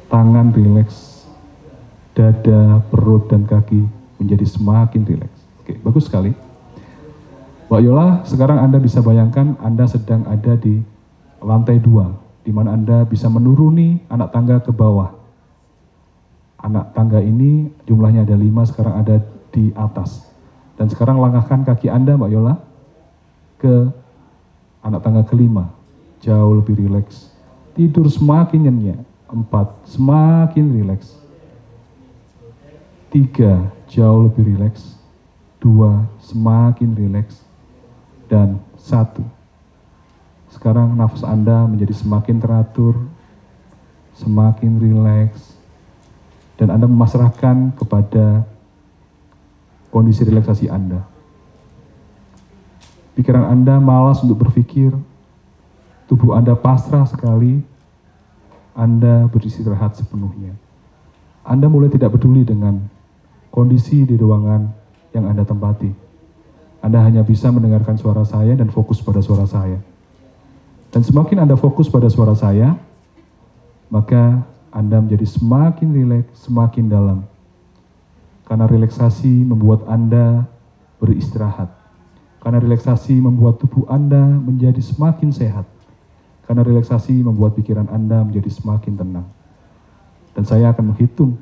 tangan rileks, dada, perut, dan kaki menjadi semakin rileks. Oke, bagus sekali. Mbak Yola, sekarang Anda bisa bayangkan Anda sedang ada di lantai 2, di mana Anda bisa menuruni anak tangga ke bawah. Anak tangga ini jumlahnya ada 5, sekarang ada di atas. Dan sekarang langkahkan kaki Anda, Mbak Yola, ke anak tangga ke-5. Jauh lebih rileks. Tidur semakin nyenyak. 4, semakin rileks. 3, jauh lebih rileks. 2, semakin rileks. Dan 1. Sekarang nafas Anda menjadi semakin teratur, semakin rileks. Dan Anda memasrahkan kepada kondisi relaksasi Anda. Pikiran Anda malas untuk berpikir, tubuh Anda pasrah sekali, Anda beristirahat sepenuhnya. Anda mulai tidak peduli dengan kondisi di ruangan yang Anda tempati. Anda hanya bisa mendengarkan suara saya dan fokus pada suara saya. Dan semakin Anda fokus pada suara saya, maka Anda menjadi semakin rileks, semakin dalam. Karena relaksasi membuat Anda beristirahat. Karena relaksasi membuat tubuh Anda menjadi semakin sehat. Karena relaksasi membuat pikiran Anda menjadi semakin tenang. Dan saya akan menghitung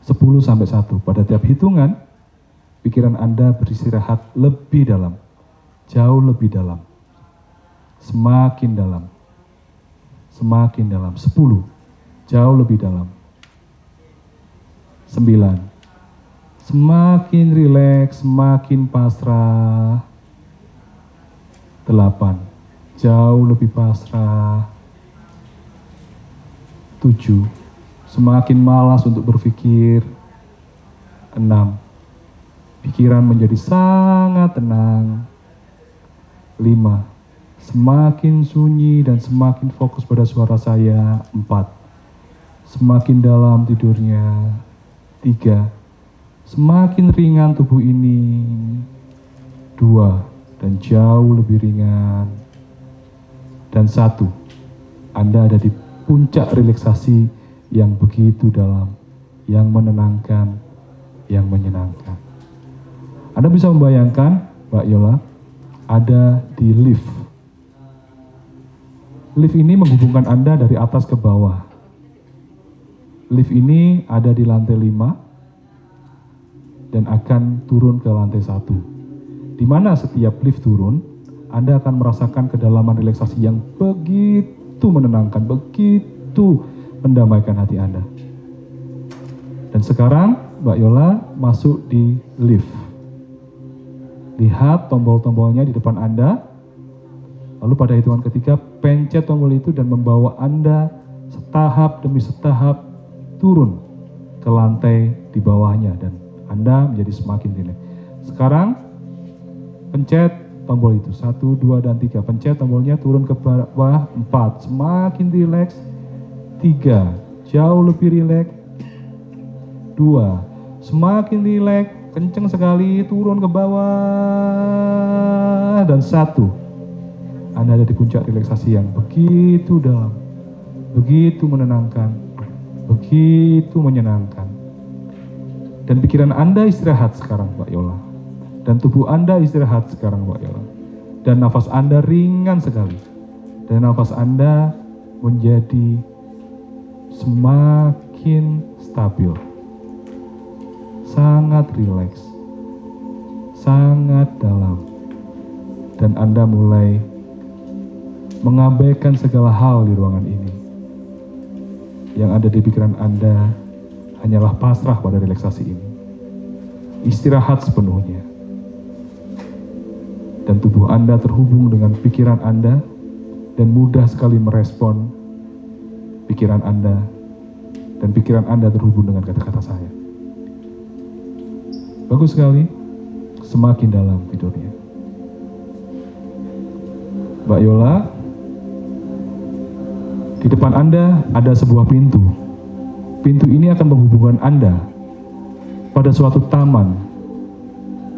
10 sampai 1. Pada tiap hitungan, pikiran Anda beristirahat lebih dalam. Jauh lebih dalam. Semakin dalam. Semakin dalam. 10. Jauh lebih dalam. 9. Semakin rileks, semakin pasrah. 8. Jauh lebih pasrah. 7. Semakin malas untuk berpikir. 6. Pikiran menjadi sangat tenang. 5. Semakin sunyi dan semakin fokus pada suara saya. 4. Semakin dalam tidurnya. 3. Semakin ringan tubuh ini. 2. Dan jauh lebih ringan. Dan 1. Anda ada di puncak relaksasi yang begitu dalam, yang menenangkan, yang menyenangkan. Anda bisa membayangkan, Mbak Yola, ada di lift. Lift ini menghubungkan Anda dari atas ke bawah. Lift ini ada di lantai 5 dan akan turun ke lantai 1. Di mana setiap lift turun, Anda akan merasakan kedalaman relaksasi yang begitu menenangkan, begitu mendamaikan hati Anda. Dan sekarang Mbak Yola masuk di lift. Lihat tombol-tombolnya di depan Anda. Lalu pada hitungan ketiga, pencet tombol itu dan membawa Anda setahap demi setahap turun ke lantai di bawahnya. Dan Anda menjadi semakin rileks. Sekarang, pencet tombol itu. 1, 2, dan 3. Pencet tombolnya, turun ke bawah. 4. Semakin rileks. 3. Jauh lebih rileks. 2. Semakin rileks. Kenceng sekali. Turun ke bawah. Dan 1. Anda ada di puncak relaksasi yang begitu dalam, begitu menenangkan, begitu menyenangkan. Dan pikiran Anda istirahat sekarang, Mbak Yola. Dan tubuh Anda istirahat sekarang, Mbak Yola. Dan nafas Anda ringan sekali. Dan nafas Anda menjadi semakin stabil. Sangat rileks. Sangat dalam. Dan Anda mulai mengabaikan segala hal di ruangan ini. Yang ada di pikiran Anda hanyalah pasrah pada relaksasi ini. Istirahat sepenuhnya. Dan tubuh Anda terhubung dengan pikiran Anda dan mudah sekali merespon pikiran Anda. Dan pikiran Anda terhubung dengan kata-kata saya. Bagus sekali. Semakin dalam tidurnya. Mbak Yola, di depan Anda ada sebuah pintu. Pintu ini akan menghubungkan Anda pada suatu taman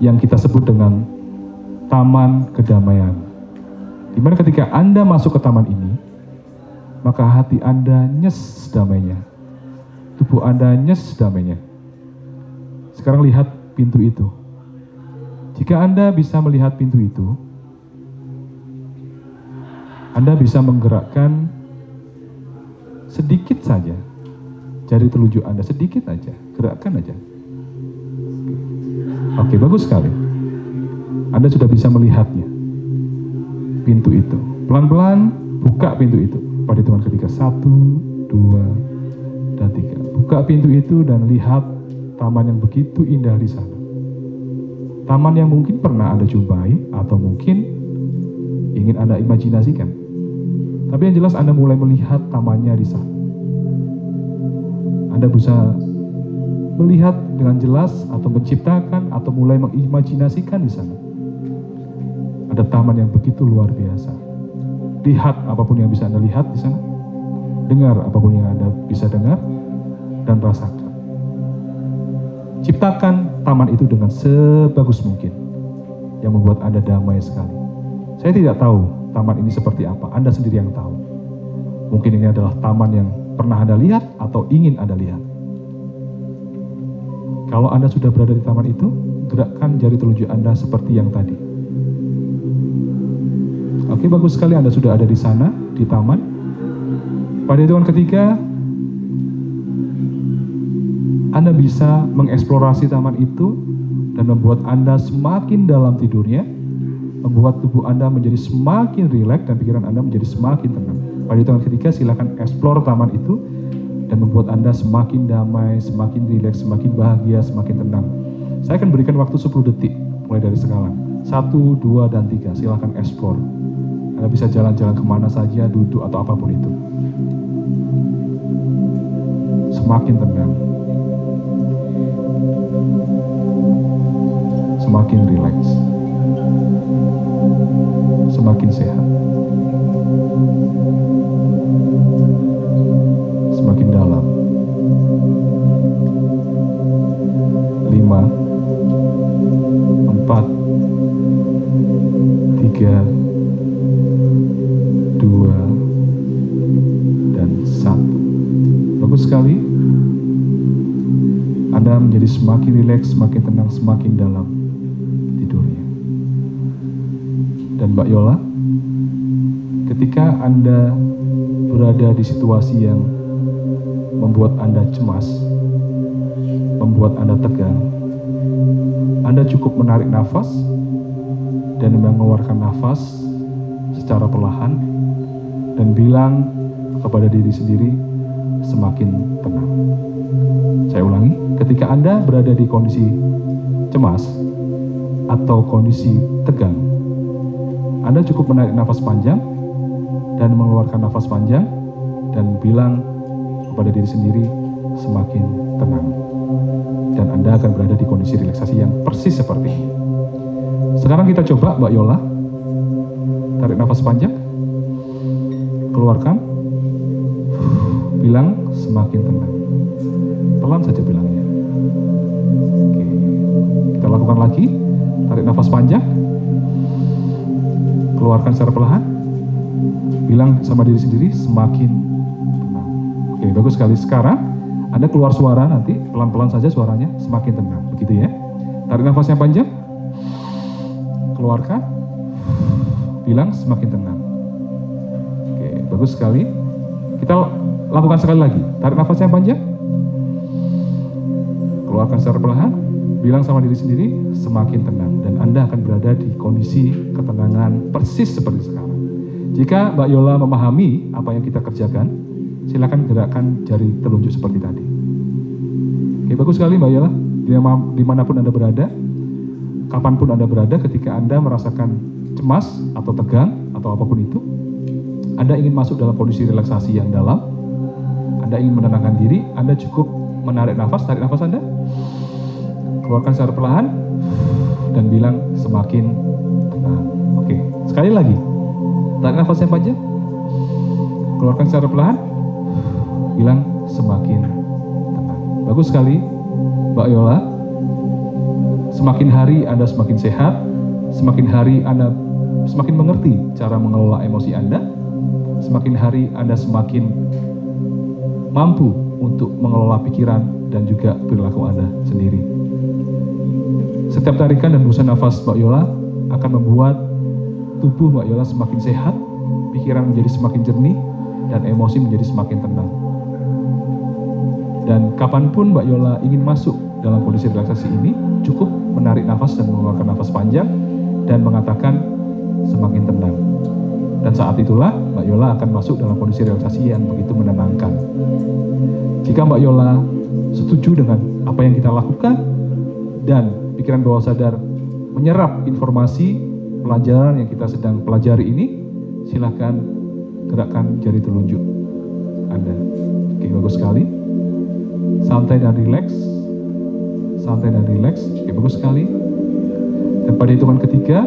yang kita sebut dengan taman kedamaian. Dimana ketika Anda masuk ke taman ini, maka hati Anda nyes damainya, tubuh Anda nyes damainya. Sekarang lihat pintu itu. Jika Anda bisa melihat pintu itu, Anda bisa menggerakkan sedikit saja jari telunjuk Anda, sedikit aja, gerakkan aja. Oke, bagus sekali. Anda sudah bisa melihatnya. Pintu itu. Pelan-pelan buka pintu itu. Pada hitungan ketiga, 1, 2, dan 3. Buka pintu itu dan lihat taman yang begitu indah di sana. Taman yang mungkin pernah Anda jumpai atau mungkin ingin Anda imajinasikan. Tapi yang jelas Anda mulai melihat tamannya di sana. Anda bisa melihat dengan jelas atau menciptakan atau mulai mengimajinasikan di sana. Ada taman yang begitu luar biasa. Lihat apapun yang bisa Anda lihat di sana. Dengar apapun yang Anda bisa dengar dan rasakan. Ciptakan taman itu dengan sebagus mungkin yang membuat Anda damai sekali. Saya tidak tahu taman ini seperti apa, Anda sendiri yang tahu. Mungkin ini adalah taman yang pernah Anda lihat atau ingin Anda lihat. Kalau Anda sudah berada di taman itu, gerakkan jari telunjuk Anda seperti yang tadi. Oke, bagus sekali Anda sudah ada di sana, di taman. Pada hitungan ketiga, Anda bisa mengeksplorasi taman itu dan membuat Anda semakin dalam tidurnya, membuat tubuh Anda menjadi semakin rileks dan pikiran Anda menjadi semakin tenang. Pada hitungan ketiga, silakan eksplor taman itu dan membuat Anda semakin damai, semakin rileks, semakin bahagia, semakin tenang. Saya akan berikan waktu 10 detik mulai dari sekarang. 1, 2, dan 3, silakan eksplor. Anda bisa jalan-jalan kemana saja, duduk atau apapun itu. Semakin tenang, semakin rileks, semakin sehat, semakin dalam. 5, 4, 3, 2, dan 1. Bagus sekali. Anda menjadi semakin rileks, semakin tenang, semakin dalam tidurnya. Dan Mbak Yola, ketika Anda berada di situasi yang membuat Anda cemas, membuat Anda tegang, Anda cukup menarik nafas dan mengeluarkan nafas secara perlahan dan bilang kepada diri sendiri, semakin tenang. Saya ulangi, ketika Anda berada di kondisi cemas atau kondisi tegang, Anda cukup menarik nafas panjang dan mengeluarkan nafas panjang dan bilang kepada diri sendiri, semakin tenang. Dan Anda akan berada di kondisi relaksasi yang persis seperti ini. Sekarang kita coba Mbak Yola, tarik nafas panjang, keluarkan, bilang semakin tenang. Pelan saja bilangnya. Oke. Kita lakukan lagi, tarik nafas panjang, keluarkan secara perlahan, bilang sama diri sendiri semakin tenang. Oke, bagus sekali. Sekarang Anda keluar suara nanti, pelan-pelan saja suaranya, semakin tenang. Begitu ya. Tarik nafasnya panjang, keluarkan, bilang semakin tenang. Oke, bagus sekali. Kita lakukan sekali lagi. Tarik nafasnya panjang, keluarkan secara perlahan, bilang sama diri sendiri semakin tenang, dan Anda akan berada di kondisi ketenangan persis seperti sekarang. Jika Mbak Yola memahami apa yang kita kerjakan, silakan gerakkan jari telunjuk seperti tadi. Oke, bagus sekali Mbak Yola. Dimanapun Anda berada, kapanpun Anda berada, ketika Anda merasakan cemas atau tegang atau apapun itu, Anda ingin masuk dalam kondisi relaksasi yang dalam, Anda ingin menenangkan diri, Anda cukup menarik nafas, tarik nafas Anda, keluarkan secara perlahan, dan bilang semakin tenang. Oke, sekali lagi, tarik nafas yang panjang, keluarkan secara perlahan, bilang semakin tenang. Bagus sekali Mbak Yola. Semakin hari Anda semakin sehat, semakin hari Anda semakin mengerti cara mengelola emosi Anda, semakin hari Anda semakin mampu untuk mengelola pikiran dan juga perilaku Anda sendiri. Setiap tarikan dan hembusan nafas Mbak Yola akan membuat tubuh Mbak Yola semakin sehat, pikiran menjadi semakin jernih, dan emosi menjadi semakin tenang. Dan kapanpun Mbak Yola ingin masuk dalam kondisi relaksasi ini, cukup menarik nafas dan mengeluarkan nafas panjang dan mengatakan semakin tenang. Dan saat itulah Mbak Yola akan masuk dalam kondisi relaksasi yang begitu menenangkan. Jika Mbak Yola setuju dengan apa yang kita lakukan dan pikiran bawah sadar menyerap informasi pelajaran yang kita sedang pelajari ini, silahkan gerakkan jari telunjuk Anda. Oke, bagus sekali. Santai dan rileks. Santai dan rileks. Oke, bagus sekali. Dan pada hitungan ketiga,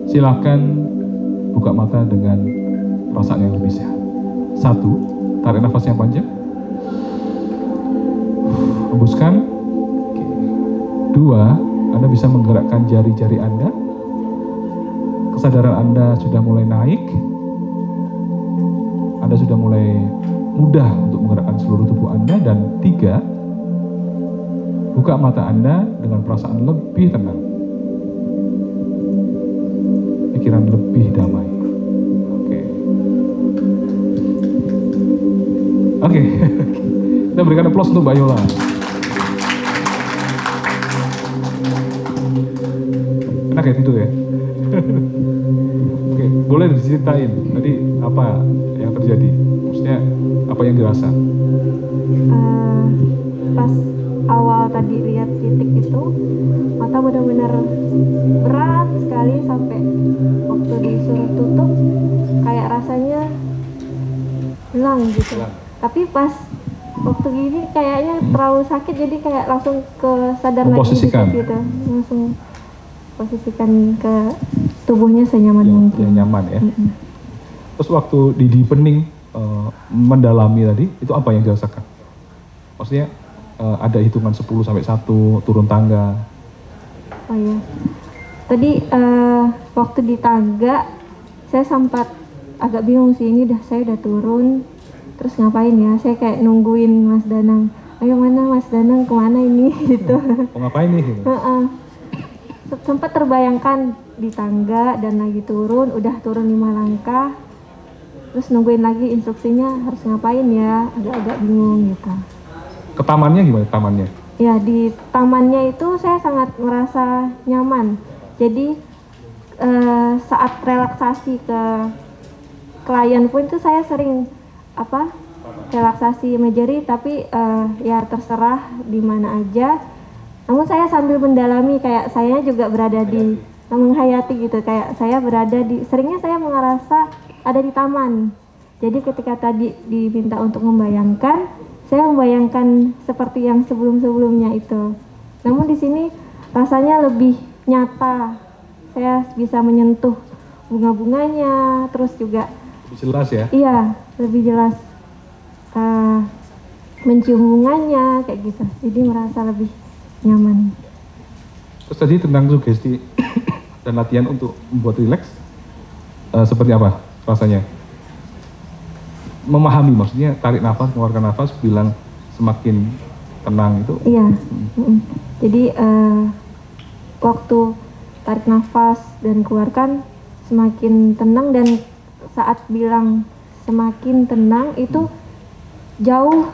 silahkan buka mata dengan perasaan yang lebih sehat. 1, tarik nafas yang panjang. Hembuskan. Oke. 2, Anda bisa menggerakkan jari-jari Anda. Kesadaran Anda sudah mulai naik. Anda sudah mulai mudah untuk menggerakkan seluruh tubuh Anda. Dan 3, buka mata Anda dengan perasaan lebih tenang, pikiran lebih damai. Oke. Kita berikan aplaus untuk Mbak Yola. Enak ya tidur ya? Oke, boleh diceritain tadi apa yang terjadi? Maksudnya apa yang dirasa? Pas awal tadi lihat titik itu, mata benar-benar berat sekali sampai waktu disuruh tutup kayak rasanya hilang gitu. Tapi pas waktu gini kayaknya terlalu sakit, jadi kayak langsung ke sadar lagi gitu, langsung posisikan ke tubuhnya senyaman mungkin. Yang nyaman ya. Terus waktu di deepening mendalami tadi, itu apa yang dirasakan? Maksudnya ada hitungan 10 sampai 1, turun tangga. Oh iya. Tadi waktu di tangga saya sempat agak bingung sih, ini saya udah turun, terus ngapain ya? Saya kayak nungguin Mas Danang. Ayo mana Mas Danang, kemana ini gitu. Mau ngapain nih? Gitu? Sempat terbayangkan di tangga dan lagi turun, udah turun 5 langkah. Terus nungguin lagi instruksinya harus ngapain ya, agak-agak bingung gitu. Ke tamannya gimana tamannya? Ya, di tamannya itu saya sangat merasa nyaman. Jadi saat relaksasi ke klien pun itu saya sering relaksasi imagery, tapi ya terserah di mana aja. Namun saya sambil mendalami, kayak saya juga berada di menghayati gitu, kayak saya berada di, seringnya saya merasa ada di taman. Jadi ketika tadi diminta untuk membayangkan, saya membayangkan seperti yang sebelum-sebelumnya itu. Namun di sini rasanya lebih nyata. Saya bisa menyentuh bunga-bunganya, terus juga lebih jelas ya? Iya, lebih jelas mencium bunganya kayak gitu. Jadi merasa lebih nyaman. Terus tadi tentang sugesti dan latihan untuk membuat rileks, seperti apa rasanya? Memahami, maksudnya tarik nafas, mengeluarkan nafas, bilang semakin tenang itu? Iya. Jadi waktu tarik nafas dan keluarkan semakin tenang, dan saat bilang semakin tenang itu jauh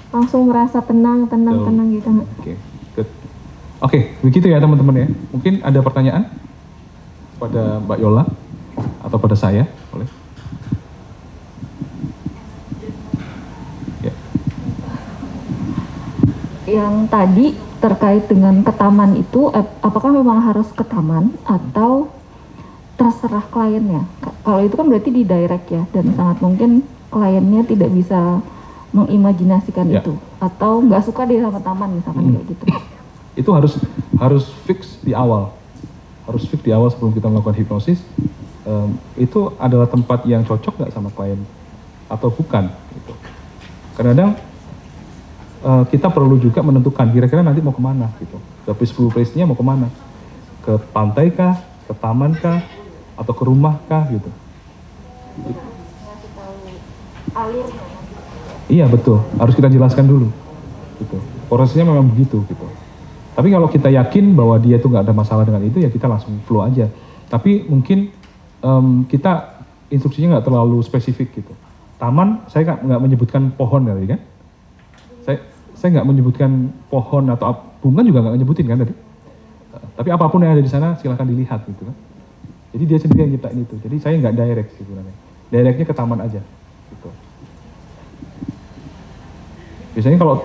langsung merasa tenang gitu. Oke, begitu ya teman-teman ya. Mungkin ada pertanyaan pada Mbak Yola atau pada saya, boleh? Ya. Yang tadi terkait dengan ke taman itu, apakah memang harus ke taman atau terserah kliennya? Kalau itu kan berarti di direct ya, dan sangat mungkin kliennya tidak bisa mengimajinasikan itu, atau nggak suka dia sama taman misalkan kayak gitu. Itu harus fix di awal, sebelum kita melakukan hipnosis. Itu adalah tempat yang cocok nggak sama klien atau bukan gitu. Kadang-kadang kita perlu juga menentukan kira-kira nanti mau kemana gitu. The peaceful place-nya mau kemana? Ke pantai kah? Ke taman kah? Atau ke rumah kah gitu? Iya betul, harus kita jelaskan dulu. Gitu. Prosesnya memang begitu gitu. Tapi kalau kita yakin bahwa dia itu nggak ada masalah dengan itu, ya kita langsung flow aja. Tapi mungkin kita instruksinya nggak terlalu spesifik gitu. Taman, saya nggak menyebutkan pohon tadi kan? Saya nggak menyebutkan pohon atau bunga juga nggak nyebutin kan tadi. Tapi apapun yang ada di sana silahkan dilihat gitu kan. Jadi dia sendiri yang nyiptain itu. Jadi saya nggak direct sih sebenarnya. Directnya ke taman aja. Gitu. Biasanya kalau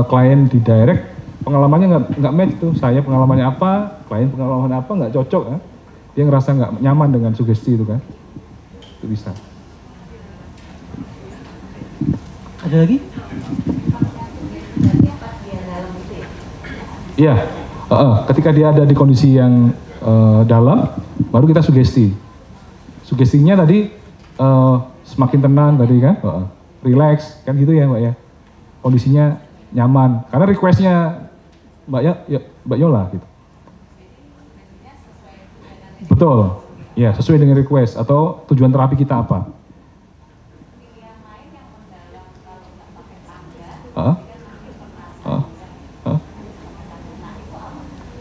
klien di direct pengalamannya nggak match tuh. Saya pengalamannya apa, klien pengalaman apa nggak cocok kan. Dia ngerasa nggak nyaman dengan sugesti itu kan. Itu bisa. Ada lagi? Iya, ketika dia ada di kondisi yang dalam, baru kita sugesti. Sugestinya tadi semakin tenang tadi kan, relax kan gitu ya Mbak ya. Kondisinya nyaman, karena requestnya Mbak Yola gitu. Betul, ya sesuai dengan request atau tujuan terapi kita apa.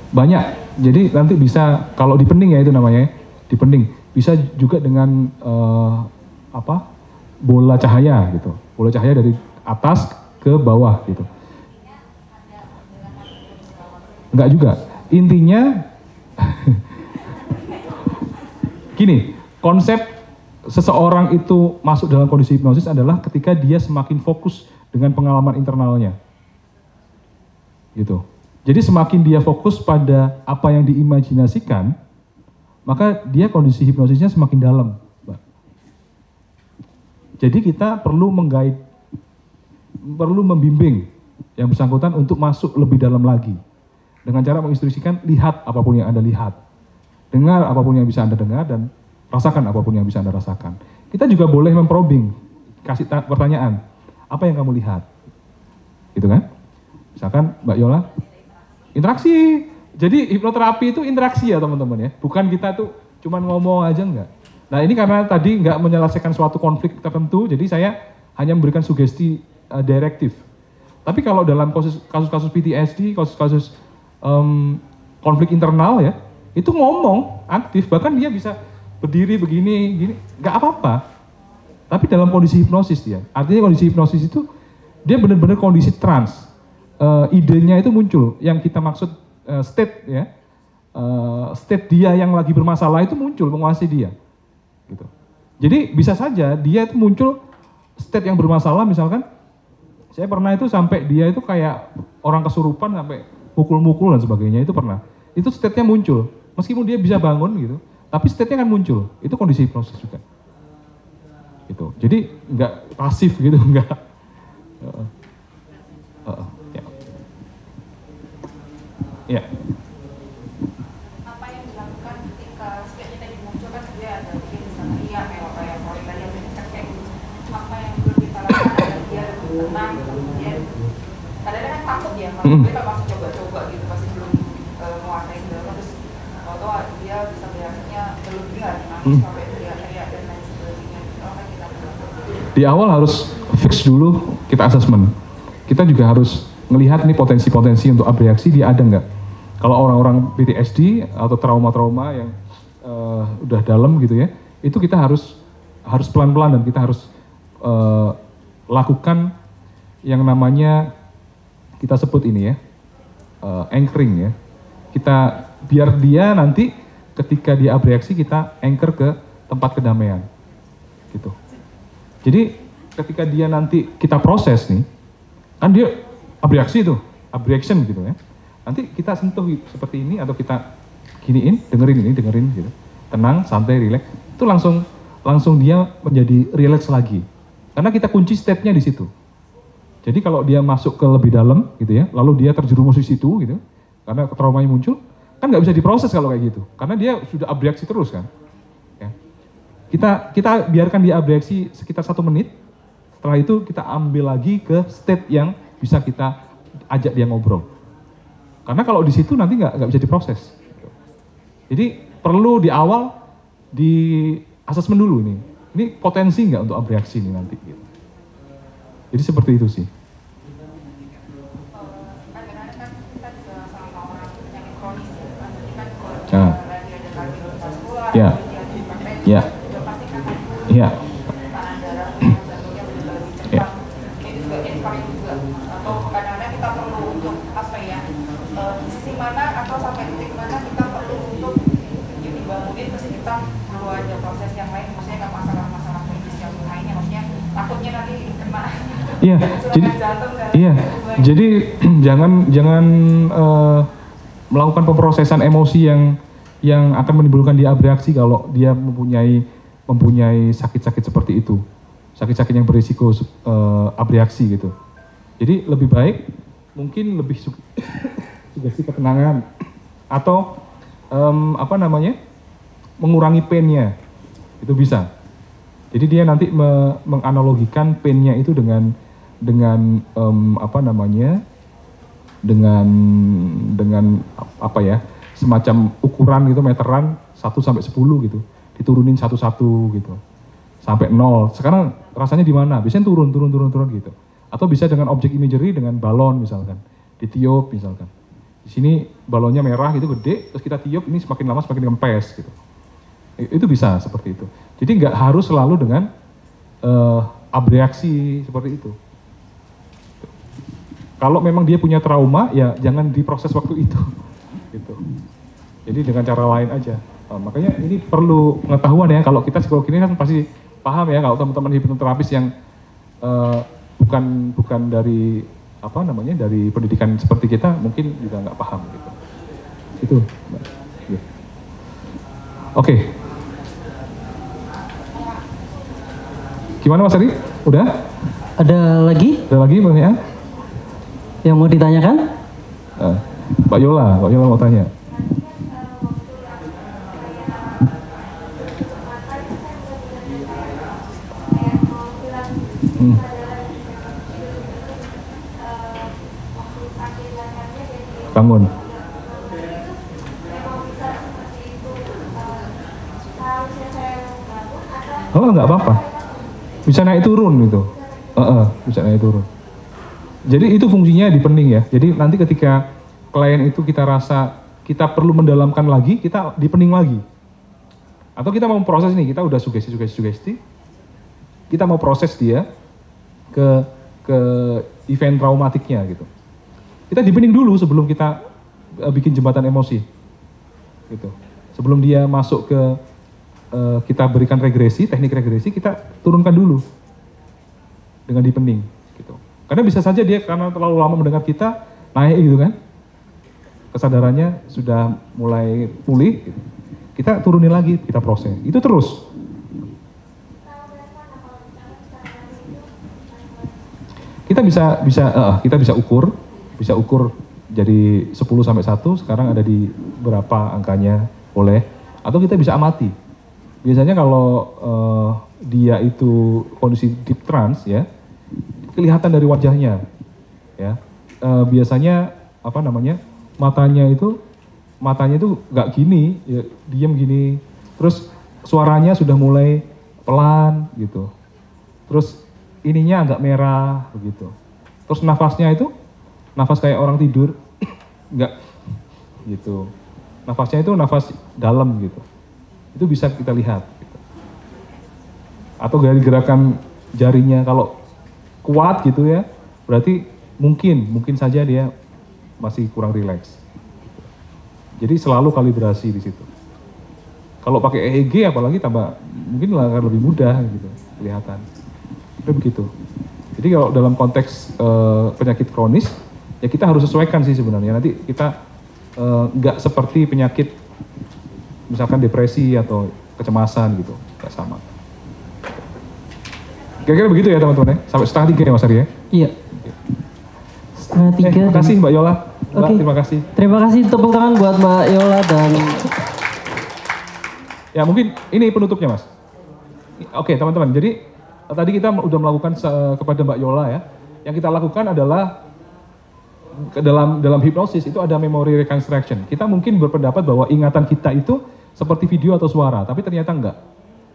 Banyak, jadi nanti bisa kalau dipending ya itu namanya, dipending. Bisa juga dengan bola cahaya gitu, bola cahaya dari atas ke bawah gitu. Enggak juga, intinya gini, konsep seseorang itu masuk dalam kondisi hipnosis adalah ketika dia semakin fokus dengan pengalaman internalnya, gitu. Jadi semakin dia fokus pada apa yang diimajinasikan, maka dia kondisi hipnosisnya semakin dalam, Mbak. Jadi kita perlu perlu membimbing yang bersangkutan untuk masuk lebih dalam lagi. Dengan cara menginstruksikan, lihat apapun yang Anda lihat. Dengar apapun yang bisa Anda dengar, dan rasakan apapun yang bisa Anda rasakan. Kita juga boleh memprobing, kasih pertanyaan, apa yang kamu lihat? Gitu kan? Misalkan Mbak Yola, interaksi. Jadi hipnoterapi itu interaksi ya teman-teman ya. Bukan kita tuh cuman ngomong aja enggak. Nah ini karena tadi enggak menyelesaikan suatu konflik tertentu, jadi saya hanya memberikan sugesti direktif. Tapi kalau dalam kasus-kasus PTSD, kasus-kasus konflik internal ya, itu ngomong aktif, bahkan dia bisa berdiri begini, gini, nggak apa-apa. Tapi dalam kondisi hipnosis dia, artinya kondisi hipnosis itu dia benar-benar kondisi trans. Idenya itu muncul, yang kita maksud state ya, state dia yang lagi bermasalah itu muncul menguasai dia, gitu. Jadi bisa saja dia itu muncul state yang bermasalah, misalkan saya pernah itu sampai dia itu kayak orang kesurupan sampai mukul-mukul dan sebagainya, itu pernah. Itu state-nya muncul, meskipun dia bisa bangun gitu, tapi state-nya kan muncul, itu kondisi hipnosis juga. Gitu. Jadi nggak pasif gitu, nggak. Ya. Apa yang dilakukan ketika setiap tadi muncul kan dia ada mungkin misalnya iya kayak sorry tadi yang kayak gitu. Apa yang perlu kita lakukan agar dia lebih tenang, kemudian kadang-kadang kan takut ya kalau kita masih coba-coba gitu masih belum menguasai segala terus atau dia bisa biasanya berlebihan nangis sampai teriak-teriak dan lain sebagainya. Apa yang kita lakukan? Di awal harus fix dulu, kita assessment. Kita juga harus melihat nih potensi-potensi untuk abreaksi dia ada nggak. Kalau orang-orang PTSD atau trauma-trauma yang udah dalam gitu ya, itu kita harus pelan-pelan dan kita harus lakukan yang namanya kita sebut ini ya, anchoring ya. Kita biar dia nanti ketika dia abreaksi kita anchor ke tempat kedamaian, gitu. Jadi ketika dia nanti kita proses nih, kan dia abreaksi tuh, abreaction gitu ya. Nanti kita sentuh seperti ini atau kita giniin, dengerin gitu. Tenang, santai, rileks. Itu langsung dia menjadi rileks lagi. Karena kita kunci state-nya di situ. Jadi kalau dia masuk ke lebih dalam gitu ya, lalu dia terjerumus di situ gitu, karena traumanya muncul, kan nggak bisa diproses kalau kayak gitu. Karena dia sudah abreaksi terus kan. Ya. Kita biarkan dia abreaksi sekitar 1 menit. Setelah itu kita ambil lagi ke state yang bisa kita ajak dia ngobrol. Karena kalau di situ nanti nggak bisa diproses. Jadi perlu di awal di asesmen dulu nih. Ini potensi nggak untuk abreaksi nih nanti. Gitu. Jadi seperti itu sih. Ya, ya, ya, ya. Atau kadang-kadang kita perlu untuk apa ya, di sisi mana atau sampai titik mana kita perlu untuk dibangunin, terus kita perlu ada proses yang lain, maksudnya nggak masalah medis yang lainnya, maksudnya takutnya nanti kena. Iya, jadi jangan melakukan pemrosesan emosi yang akan menimbulkan dia abreaksi kalau dia mempunyai sakit-sakit seperti itu, sakit-sakit yang berisiko abreaksi gitu. Jadi lebih baik mungkin lebih sugesti ketenangan atau mengurangi pain-nya, itu bisa. Jadi dia nanti menganalogikan pain-nya itu dengan semacam ukuran gitu, meteran 1 sampai 10 gitu, diturunin satu-satu gitu sampai 0. Sekarang rasanya di mana? Biasanya turun gitu. Atau bisa dengan objek imagery, dengan balon misalkan, ditiup misalkan. Di sini balonnya merah gitu gede, terus kita tiup, ini semakin lama semakin kempes gitu. Itu bisa seperti itu. Jadi nggak harus selalu dengan abreaksi seperti itu. Kalau memang dia punya trauma, ya jangan diproses waktu itu. Gitu. Jadi dengan cara lain aja. Makanya ini perlu pengetahuan ya. Kalau kita psikolog ini kan pasti paham ya. Kalau teman-teman hipnoterapis yang bukan dari dari pendidikan seperti kita, mungkin juga nggak paham gitu. Itu. Ya. Oke. Gimana Mas Ari? Udah? Ada lagi? Ada lagi pertanyaan? Yang mau ditanyakan? Mbak Yola mau tanya. Bangun. Oh nggak apa-apa. Bisa naik turun gitu. Bisa naik turun. Jadi itu fungsinya di pening ya. Jadi nanti ketika klien itu kita rasa kita perlu mendalalamkan lagi, kita di pening lagi. Atau kita mau proses nih, kita udah sugesti, kita mau proses dia ke event traumatiknya gitu. Kita di pening dulu sebelum kita bikin jembatan emosi. Gitu. Sebelum dia masuk ke kita berikan regresi, teknik regresi, kita turunkan dulu dengan di pening. Gitu. Karena bisa saja dia karena terlalu lama mendengar kita, naik gitu kan. Kesadarannya sudah mulai pulih, gitu. Kita turunin lagi, kita proses. Itu terus. Kita bisa ukur jadi 10 sampai 1, sekarang ada di berapa angkanya boleh, atau kita bisa amati. Biasanya kalau dia itu kondisi deep trance ya, kelihatan dari wajahnya ya. Biasanya matanya itu nggak gini, ya, diem gini. Terus suaranya sudah mulai pelan gitu. Terus ininya agak merah begitu. Terus nafasnya itu nafas kayak orang tidur, enggak gitu. Nafasnya itu nafas dalam gitu. Itu bisa kita lihat. Gitu. Atau dari gerakan jarinya kalau kuat gitu ya, berarti mungkin saja dia masih kurang rileks. Jadi selalu kalibrasi di situ. Kalau pakai EEG apalagi mungkin akan lebih mudah gitu kelihatan. Itu begitu. Jadi kalau dalam konteks penyakit kronis, ya kita harus sesuaikan sih sebenarnya. Nanti kita nggak seperti penyakit misalkan depresi atau kecemasan gitu, nggak sama. Kira-kira begitu ya teman-teman ya. Sampai 2:30 ya Mas Ari ya. Iya. 2:30. Terima kasih Mbak Yola. Mbak, terima kasih. Terima kasih, tepuk tangan buat Mbak Yola dan ya mungkin ini penutupnya Mas. Oke teman-teman, jadi tadi kita udah melakukan kepada Mbak Yola ya. Yang kita lakukan adalah dalam hipnosis itu ada memory reconstruction. Kita mungkin berpendapat bahwa ingatan kita itu seperti video atau suara, tapi ternyata enggak.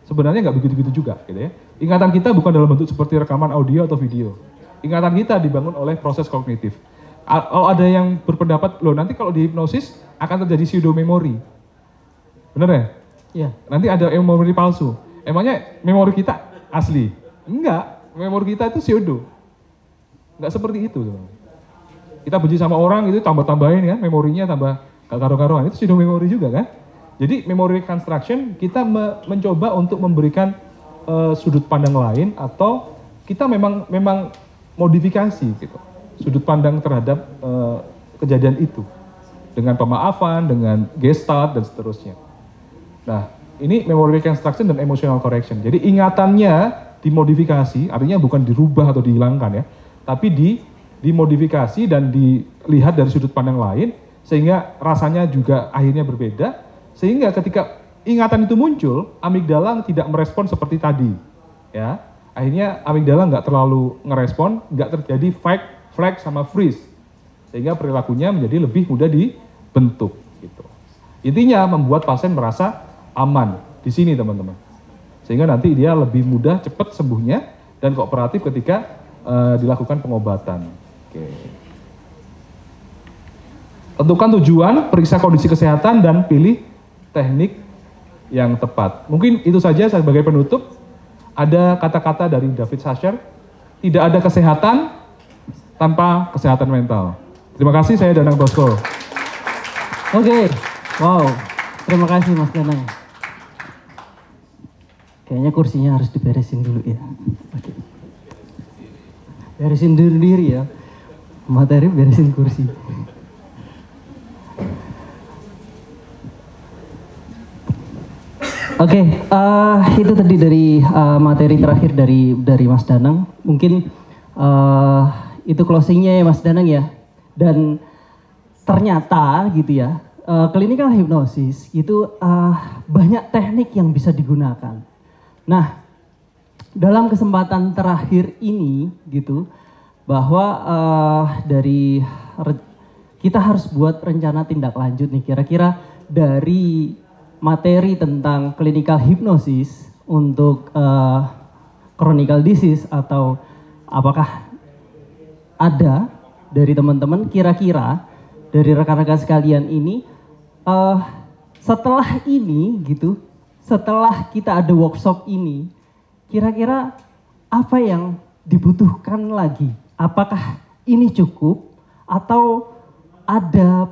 Sebenarnya enggak begitu-begitu juga, gitu ya. Ingatan kita bukan dalam bentuk seperti rekaman audio atau video. Ingatan kita dibangun oleh proses kognitif. Kalau ada yang berpendapat, loh nanti kalau di hipnosis akan terjadi pseudo memory. Bener ya? Iya. Nanti ada memori palsu. Emangnya memori kita asli? Enggak, memori kita itu pseudo. Enggak seperti itu. Kita benci sama orang itu tambah-tambahin kan, memorinya tambah gak karu-karuan. Itu pseudo memory juga kan? Jadi memory reconstruction kita mencoba untuk memberikan sudut pandang lain atau kita memang modifikasi gitu. Sudut pandang terhadap kejadian itu. Dengan pemaafan, dengan gestalt dan seterusnya. Nah, ini memory reconstruction dan emotional correction. Jadi ingatannya dimodifikasi, artinya bukan dirubah atau dihilangkan ya, tapi dimodifikasi dan dilihat dari sudut pandang lain, sehingga rasanya juga akhirnya berbeda, sehingga ketika ingatan itu muncul, amigdala tidak merespon seperti tadi, ya. Akhirnya amigdala nggak terlalu ngerespon, nggak terjadi fight, flag sama freeze, sehingga perilakunya menjadi lebih mudah dibentuk. Gitu. Intinya membuat pasien merasa aman di sini teman-teman, sehingga nanti dia lebih mudah cepat sembuhnya dan kooperatif ketika dilakukan pengobatan. Oke. Tentukan tujuan, periksa kondisi kesehatan dan pilih teknik yang tepat. Mungkin itu saja sebagai penutup. Ada kata-kata dari David Sasher, tidak ada kesehatan tanpa kesehatan mental. Terima kasih, saya Danang Bosco. Oke, wow, terima kasih Mas Danang. Kayaknya kursinya harus diberesin dulu ya. Oke. Beresin dulu diri ya, materi beresin kursi. Oke, itu tadi dari materi terakhir dari Mas Danang. Mungkin itu closingnya ya Mas Danang ya. Dan ternyata gitu ya, clinical hypnosis itu banyak teknik yang bisa digunakan. Nah, dalam kesempatan terakhir ini gitu, bahwa kita harus buat rencana tindak lanjut nih, kira-kira dari materi tentang clinical hypnosis untuk chronic disease, atau apakah ada dari teman-teman kira-kira dari rekan-rekan sekalian ini setelah ini gitu, setelah kita ada workshop ini, kira-kira apa yang dibutuhkan lagi? Apakah ini cukup atau ada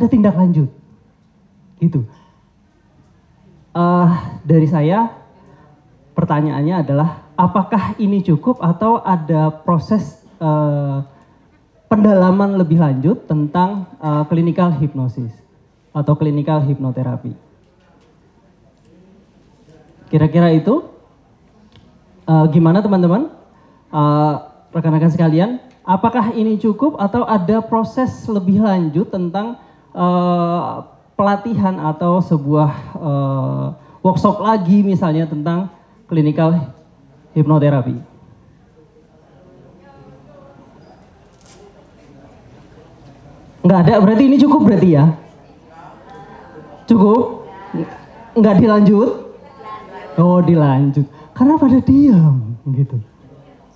tindak lanjut? Gitu. Dari saya pertanyaannya adalah apakah ini cukup atau ada proses pendalaman lebih lanjut tentang clinical hypnosis atau clinical hipnoterapi. Kira-kira itu gimana teman-teman, rekan-rekan sekalian, apakah ini cukup atau ada proses lebih lanjut tentang pelatihan atau sebuah workshop lagi misalnya tentang clinical hipnoterapi? Nggak ada, berarti ini cukup berarti ya? Cukup? Nggak dilanjut? Oh dilanjut, karena pada diam gitu.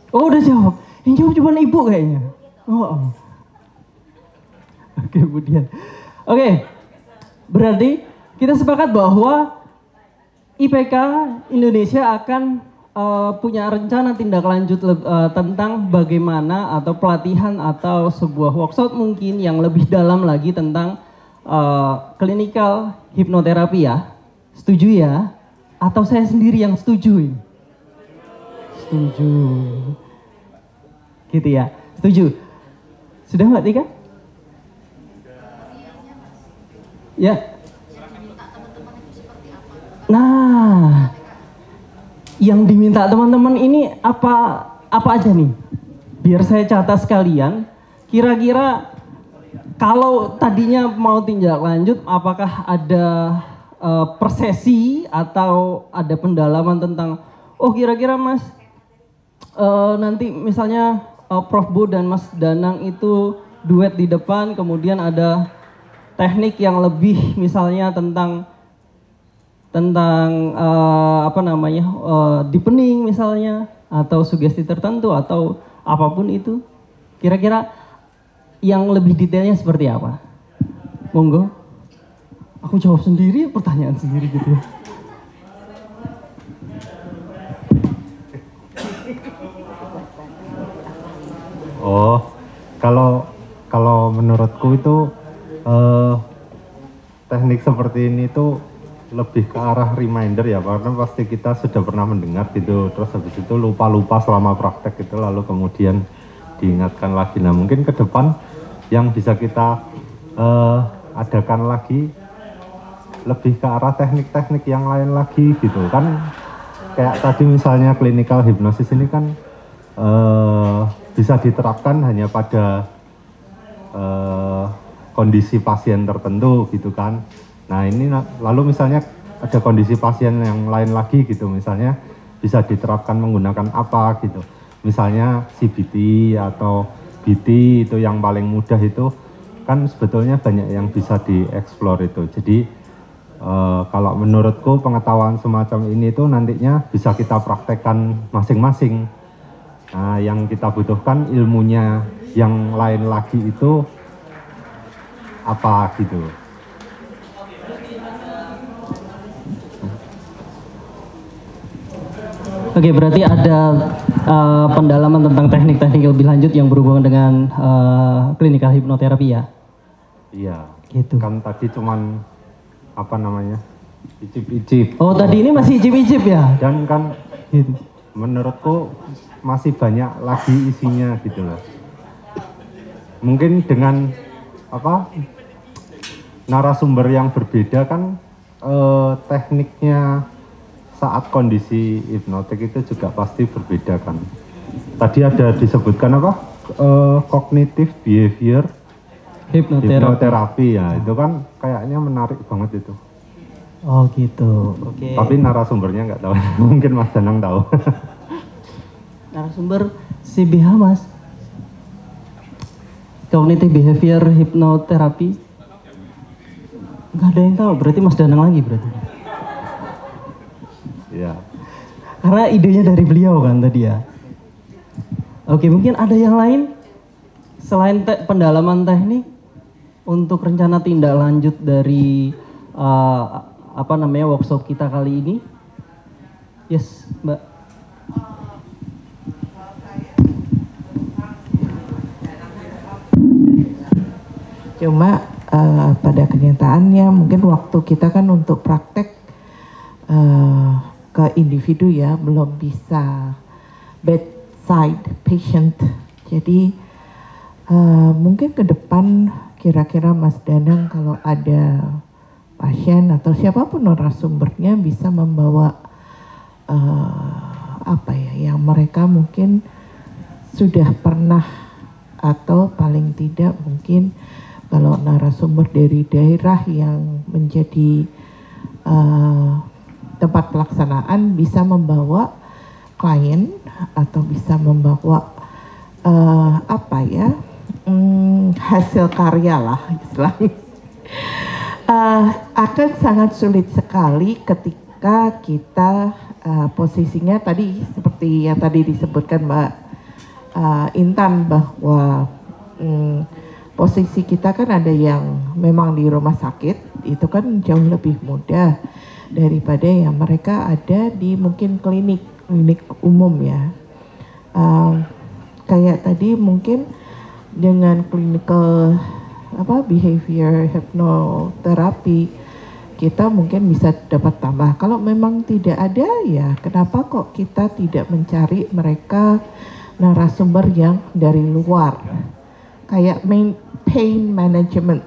Oh udah jawab, yang jawab cuma ibu kayaknya. Oh. Oke, kemudian. Oke. Berarti kita sepakat bahwa IPK Indonesia akan punya rencana tindak lanjut tentang bagaimana atau pelatihan atau sebuah workshop mungkin yang lebih dalam lagi tentang clinical hipnoterapi ya. Setuju ya? Atau saya sendiri yang setuju? Setuju. Gitu ya? Setuju. Sudah Mbak Tika? Ya. Nah, yang diminta teman-teman ini apa aja nih? Biar saya catat sekalian. Kira-kira kalau tadinya mau tindak lanjut, apakah ada persesi atau ada pendalaman tentang, oh kira-kira Mas nanti misalnya Prof Bu dan Mas Danang itu duet di depan, kemudian ada teknik yang lebih misalnya tentang deepening misalnya, atau sugesti tertentu atau apapun itu. Kira-kira yang lebih detailnya seperti apa? Monggo. Aku jawab sendiri, pertanyaan sendiri gitu. Oh, kalau menurutku itu teknik seperti ini tuh lebih ke arah reminder ya, karena pasti kita sudah pernah mendengar gitu, terus habis itu lupa-lupa selama praktek itu, lalu kemudian diingatkan lagi. Nah mungkin ke depan yang bisa kita adakan lagi lebih ke arah teknik-teknik yang lain lagi gitu kan. Kayak tadi misalnya clinical hypnosis ini kan bisa diterapkan hanya pada kondisi pasien tertentu gitu kan. Nah ini lalu misalnya ada kondisi pasien yang lain lagi gitu, misalnya bisa diterapkan menggunakan apa gitu. Misalnya CBT atau BT itu yang paling mudah itu kan sebetulnya banyak yang bisa dieksplor itu. Jadi kalau menurutku pengetahuan semacam ini itu nantinya bisa kita praktekkan masing-masing. Nah yang kita butuhkan ilmunya yang lain lagi itu apa gitu. Oke, berarti ada pendalaman tentang teknik-teknik lebih lanjut yang berhubungan dengan klinikal hipnoterapi ya? Iya, gitu. Kan tadi cuman apa namanya, icip-icip. Oh tadi ini masih icip-icip ya? Dan kan gitu. Menurutku masih banyak lagi isinya gitu loh. Mungkin dengan apa narasumber yang berbeda kan tekniknya saat kondisi hipnotik itu juga pasti berbeda kan. Tadi ada disebutkan apa cognitive behavior hipnoterapi ya, itu kan kayaknya menarik banget itu. Oh gitu, oke. Tapi narasumbernya nggak tahu, mungkin Mas Danang tahu. Narasumber CBH Mas, cognitive behavior hipnoterapi. Nggak ada yang tahu, berarti Mas Danang lagi berarti. Ya. Karena idenya dari beliau kan tadi ya. Oke, mungkin ada yang lain selain pendalaman teknik untuk rencana tindak lanjut dari workshop kita kali ini. Yes, Mbak. Cuma pada kenyataannya mungkin waktu kita kan untuk praktek ke individu ya, belum bisa bedside patient. Jadi mungkin ke depan kira-kira Mas Danang kalau ada pasien atau siapapun narasumbernya bisa membawa yang mereka mungkin sudah pernah, atau paling tidak mungkin kalau narasumber dari daerah yang menjadi tempat pelaksanaan bisa membawa klien atau bisa membawa hasil karya lah istilahnya. Akan sangat sulit sekali ketika kita posisinya tadi seperti yang tadi disebutkan Mbak Intan, bahwa posisi kita kan ada yang memang di rumah sakit, itu kan jauh lebih mudah daripada yang mereka ada di mungkin klinik umum ya. Kayak tadi mungkin dengan clinical behavior hypnotherapy kita mungkin bisa dapat tambah. Kalau memang tidak ada ya kenapa kok kita tidak mencari mereka narasumber yang dari luar, kayak pain management.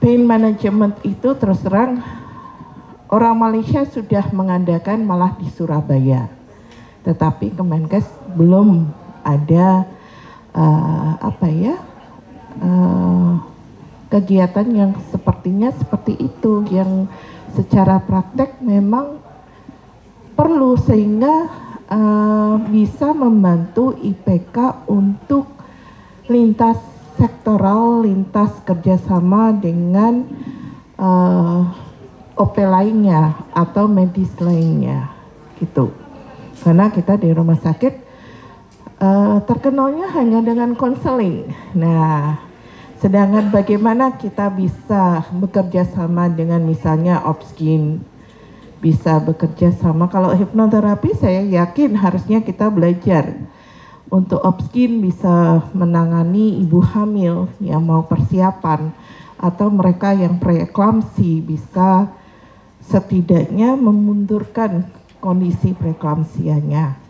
Pain management itu terus terang orang Malaysia sudah mengadakan malah di Surabaya, tetapi Kemenkes belum ada kegiatan yang sepertinya seperti itu, yang secara praktek memang perlu, sehingga bisa membantu IPK untuk lintas sektoral, lintas kerjasama dengan OP lainnya atau medis lainnya gitu. Karena kita di rumah sakit terkenalnya hanya dengan konseling. Nah, sedangkan bagaimana kita bisa bekerja sama dengan misalnya Opskin, bisa bekerja sama. Kalau hipnoterapi saya yakin harusnya kita belajar untuk Opskin bisa menangani ibu hamil yang mau persiapan atau mereka yang preeklamsi bisa setidaknya memundurkan kondisi preeklamsianya.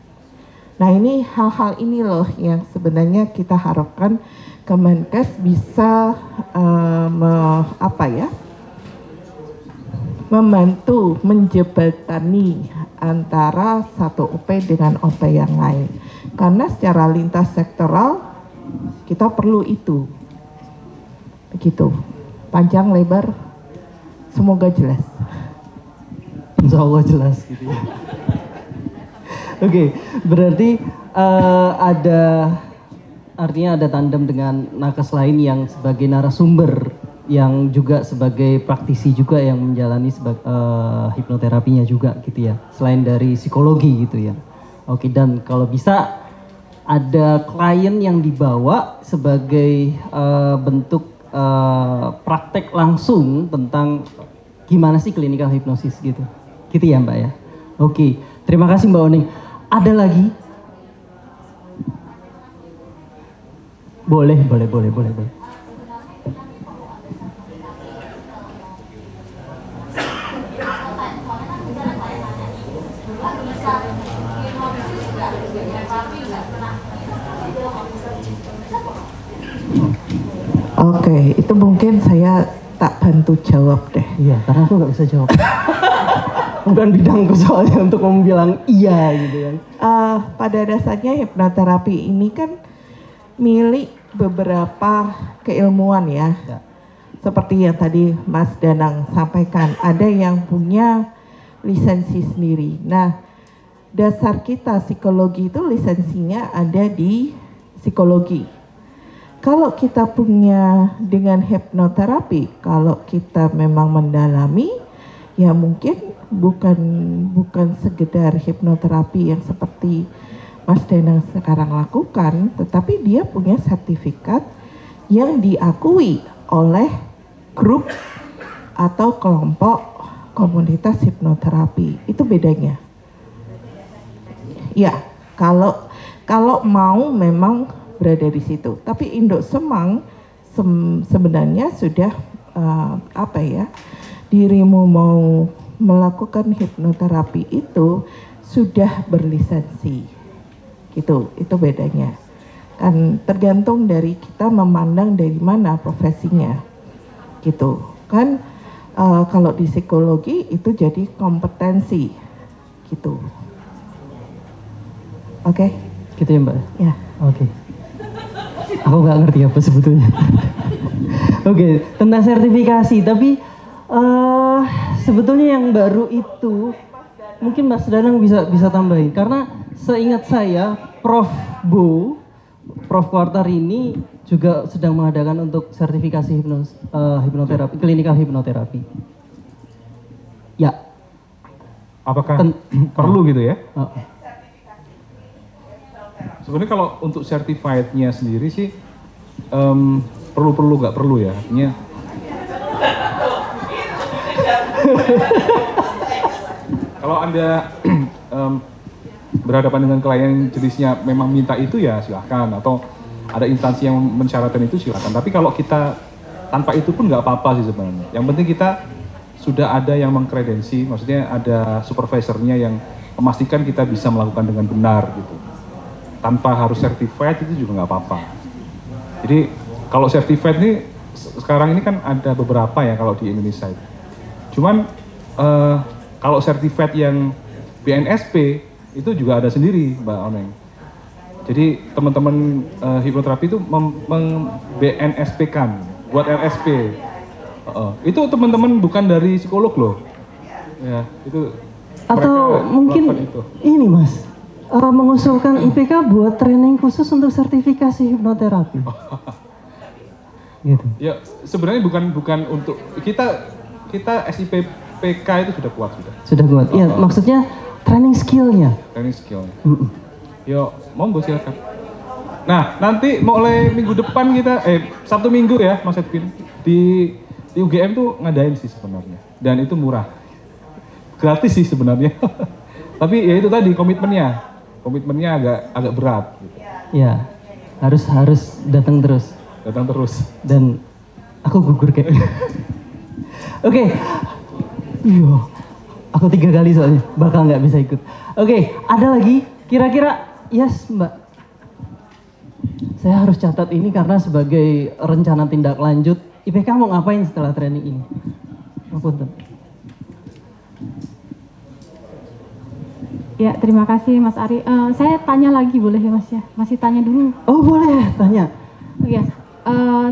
Nah, ini hal-hal ini loh yang sebenarnya kita harapkan Kemenkes bisa membantu menjembatani antara satu OP dengan OP yang lain. Karena secara lintas sektoral kita perlu itu. Begitu. Panjang lebar semoga jelas. Insya Allah jelas gitu ya. Oke, berarti artinya ada tandem dengan nakes lain yang sebagai narasumber, yang juga sebagai praktisi juga yang menjalani hipnoterapinya juga gitu ya, selain dari psikologi gitu ya. Oke, dan kalau bisa ada klien yang dibawa sebagai bentuk praktek langsung tentang gimana sih klinikal hipnosis gitu ya Mbak ya. Oke, terima kasih Mbak Oning. Ada lagi? Boleh. Oke, itu mungkin saya tak bantu jawab deh. Iya, karena aku nggak bisa jawab. Bukan bidangku soalnya untuk bilang iya gitu kan. Pada dasarnya hipnoterapi ini kan milik beberapa keilmuan ya. Seperti yang tadi Mas Danang sampaikan, ada yang punya lisensi sendiri. Nah, dasar kita psikologi itu lisensinya ada di psikologi. Kalau kita punya dengan hipnoterapi, kalau kita memang mendalami, ya mungkin bukan sekedar hipnoterapi yang seperti Mas Danang sekarang lakukan, tetapi dia punya sertifikat yang diakui oleh grup atau kelompok komunitas hipnoterapi. Itu bedanya. Ya, kalau mau memang berada di situ. Tapi Induk Semang sebenarnya sudah dirimu mau melakukan hipnoterapi itu sudah berlisensi. Gitu, itu bedanya. Kan tergantung dari kita memandang dari mana profesinya. Gitu. Kan kalau di psikologi itu jadi kompetensi. Gitu. Oke? Gitu ya Mbak? Ya. Oke. Aku nggak ngerti apa sebetulnya. Oke, tentang sertifikasi. Tapi sebetulnya yang baru itu mungkin Mas Danang bisa tambahin. Karena seingat saya Prof. Kwartar ini juga sedang mengadakan untuk sertifikasi hipnoterapi, klinikal hipnoterapi. Ya. Apakah perlu gitu ya? Oh. Sebenarnya kalau untuk certified-nya sendiri sih perlu nggak perlu ya, artinya kalau Anda berhadapan dengan klien jenisnya memang minta itu ya silahkan, atau ada instansi yang mensyaratkan itu silahkan. Tapi kalau kita tanpa itu pun nggak apa-apa sih sebenarnya. Yang penting kita sudah ada yang mengkredensi, maksudnya ada supervisornya yang memastikan kita bisa melakukan dengan benar gitu. Tanpa harus certified itu juga nggak apa-apa. Jadi kalau certified ini sekarang ini kan ada beberapa ya kalau di Indonesia itu. Cuman kalau certified yang BNSP itu juga ada sendiri Mbak Oneng. Jadi teman-teman hipnoterapi itu BNSP-kan buat LSP. Itu teman-teman bukan dari psikolog loh. Ya, itu atau mungkin itu. Ini Mas, mengusulkan IPK buat training khusus untuk sertifikasi hipnoterapi. Gitu. Ya sebenarnya bukan untuk kita SIPK itu sudah kuat sudah. Sudah kuat. Iya, maksudnya training skillnya. Training skill. Yo, monggo silakan. Nah, nanti mulai minggu depan kita Sabtu Minggu ya, Mas Edwin. Di UGM tuh ngadain sih sebenarnya. Dan itu murah. Gratis sih sebenarnya. Tapi ya itu tadi komitmennya agak berat gitu. Ya, harus datang terus. Dan aku gugur kayaknya. Oke. Iya. Aku 3 kali soalnya bakal nggak bisa ikut. Oke, ada lagi? Kira-kira yes, Mbak. Saya harus catat ini karena sebagai rencana tindak lanjut IPK mau ngapain setelah training ini? Apunten. Ya, terima kasih Mas Ari. Saya tanya lagi boleh ya Mas ya? Masih tanya dulu. Oh boleh, tanya. Iya,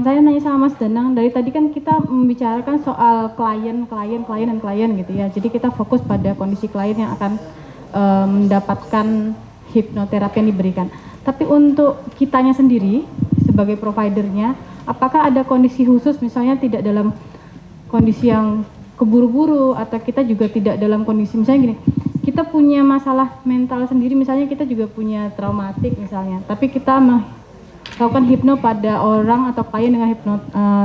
saya nanya sama Mas Danang, dari tadi kan kita membicarakan soal klien gitu ya. Jadi kita fokus pada kondisi klien yang akan mendapatkan hipnoterapi yang diberikan. Tapi untuk kitanya sendiri, sebagai providernya, apakah ada kondisi khusus misalnya tidak dalam kondisi yang keburu-buru, atau kita juga tidak dalam kondisi misalnya gini, kita punya masalah mental sendiri, misalnya kita juga punya traumatik misalnya, tapi kita melakukan hipno pada orang atau klien dengan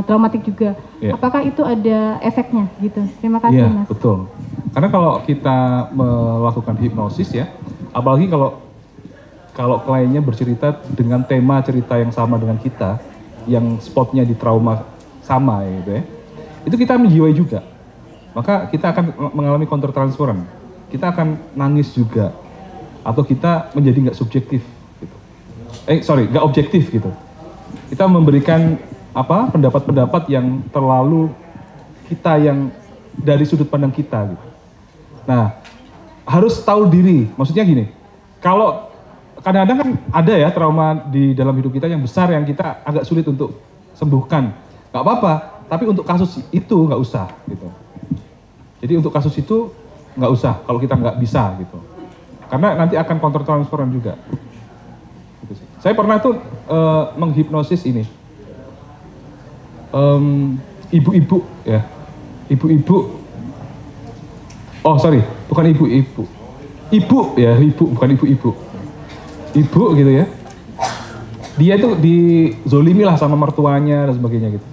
traumatik juga. Yeah. Apakah itu ada efeknya gitu? Terima kasih Mas. Iya, betul. Karena kalau kita melakukan hipnosis ya, apalagi kalau kliennya bercerita dengan tema cerita yang sama dengan kita, yang spotnya di trauma sama gitu ya, itu kita menjiwai juga. Maka kita akan mengalami counter transferan. Kita akan nangis juga, atau kita menjadi nggak subjektif gitu. Nggak objektif gitu. Kita memberikan pendapat-pendapat yang terlalu kita yang dari sudut pandang kita gitu. Nah, harus tahu diri. Maksudnya gini, kalau kadang-kadang kan ada ya trauma di dalam hidup kita yang besar yang kita agak sulit untuk sembuhkan. Nggak apa-apa, tapi untuk kasus itu nggak usah gitu. Jadi untuk kasus itu nggak usah kalau kita nggak bisa gitu. Karena nanti akan counter transferan juga. Gitu sih. Saya pernah tuh menghipnosis ini. Ibu-ibu ya. Ibu-ibu. Oh sorry, bukan ibu-ibu. Ibu ya, ibu bukan ibu-ibu. Ibu gitu ya. Dia tuh dizolimi lah sama mertuanya dan sebagainya gitu.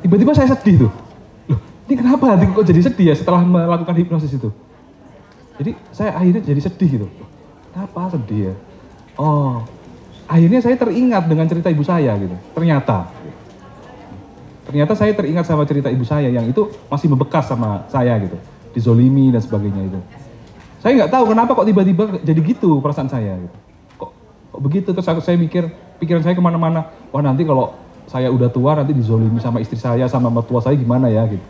Tiba-tiba saya sedih tuh. Loh, ini kenapa hati kok jadi sedih ya setelah melakukan hipnosis itu? Jadi saya akhirnya jadi sedih gitu. Kenapa sedih ya? Oh, akhirnya saya teringat dengan cerita ibu saya gitu. Ternyata saya teringat sama cerita ibu saya yang itu masih membekas sama saya gitu. Dizolimi dan sebagainya itu. Saya nggak tahu kenapa kok tiba-tiba jadi gitu perasaan saya gitu. Kok begitu, terus saya pikiran saya kemana-mana. Wah nanti kalau saya udah tua nanti dizolimi sama istri saya, sama mertua saya gimana ya gitu.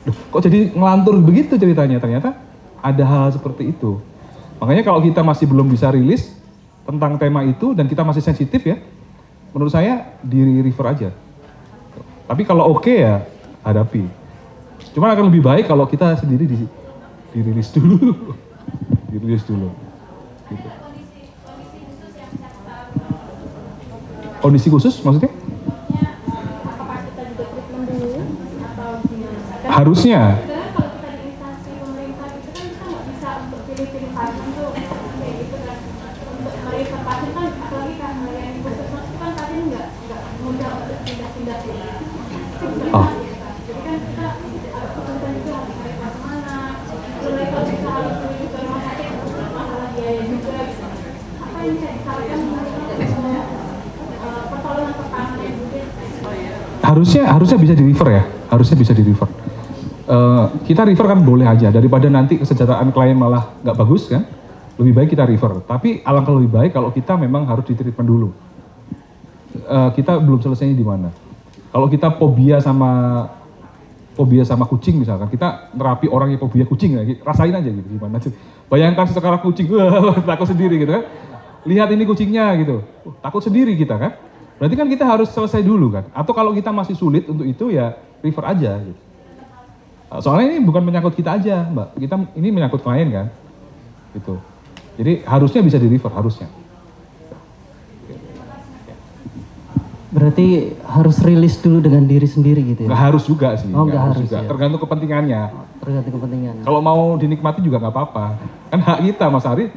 Duh, kok jadi ngelantur begitu ceritanya, ternyata ada hal seperti itu. Makanya kalau kita masih belum bisa rilis tentang tema itu dan kita masih sensitif ya, menurut saya di-refer aja. Tapi kalau oke ya hadapi. Cuman akan lebih baik kalau kita sendiri dirilis dulu. Dirilis dulu. Gitu. Kondisi khusus maksudnya? Harusnya. Oh. Harusnya bisa di-refer ya, harusnya bisa di-refer. Kita refer kan boleh aja, daripada nanti kesejahteraan klien malah nggak bagus kan, lebih baik kita refer. Tapi alangkah lebih baik kalau kita memang harus di-treatment dulu. Kita belum selesainya di mana. Kalau kita fobia sama kucing misalkan, kita nerapi orang yang fobia kucing, rasain aja gitu gimana sih. Bayangkan sekarang kucing, takut sendiri gitu kan. Lihat ini kucingnya gitu, takut sendiri kita kan. Berarti kan kita harus selesai dulu kan. Atau kalau kita masih sulit untuk itu ya refer aja gitu. Soalnya ini bukan menyangkut kita aja Mbak, ini menyangkut klien kan. Gitu. Jadi harusnya bisa di-refer, harusnya. Berarti harus rilis dulu dengan diri sendiri gitu ya? Nggak harus juga sih. Oh, nggak harus juga. ya. Tergantung kepentingannya. Tergantung kepentingan. Kalau mau dinikmati juga nggak apa-apa. Kan hak kita, Mas Ari.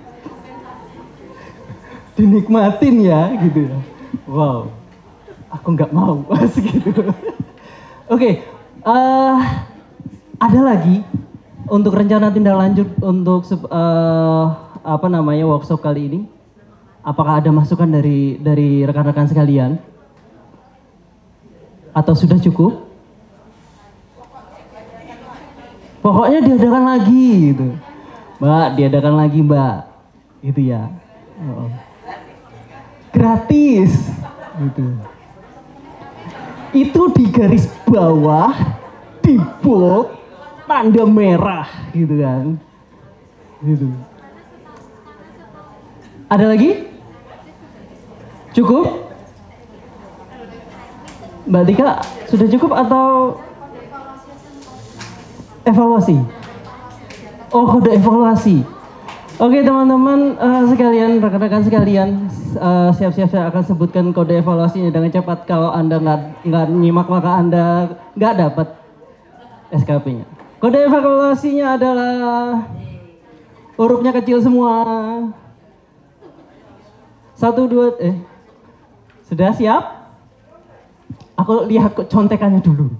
Dinikmatin ya gitu ya. Wow. Aku nggak mau gitu. Oke, ada lagi untuk rencana tindak lanjut untuk workshop kali ini. Apakah ada masukan dari rekan-rekan sekalian? Atau sudah cukup? Pokoknya diadakan lagi gitu. Mbak, diadakan lagi Mbak. Gitu ya. Oh. Gratis. Gitu. Itu di garis bawah, di bold, tanda merah gitu kan. Gitu. Ada lagi? Cukup? Mbak Tika, sudah cukup atau evaluasi? Oh, kode evaluasi. Oke teman-teman sekalian, rekan-rekan sekalian, siap-siap saya akan sebutkan kode evaluasinya dengan cepat. Kalau Anda nggak nyimak maka Anda nggak dapat SKP-nya. Kode evaluasinya adalah hurufnya kecil semua. 1, 2, sudah siap? Aku lihat contekannya dulu.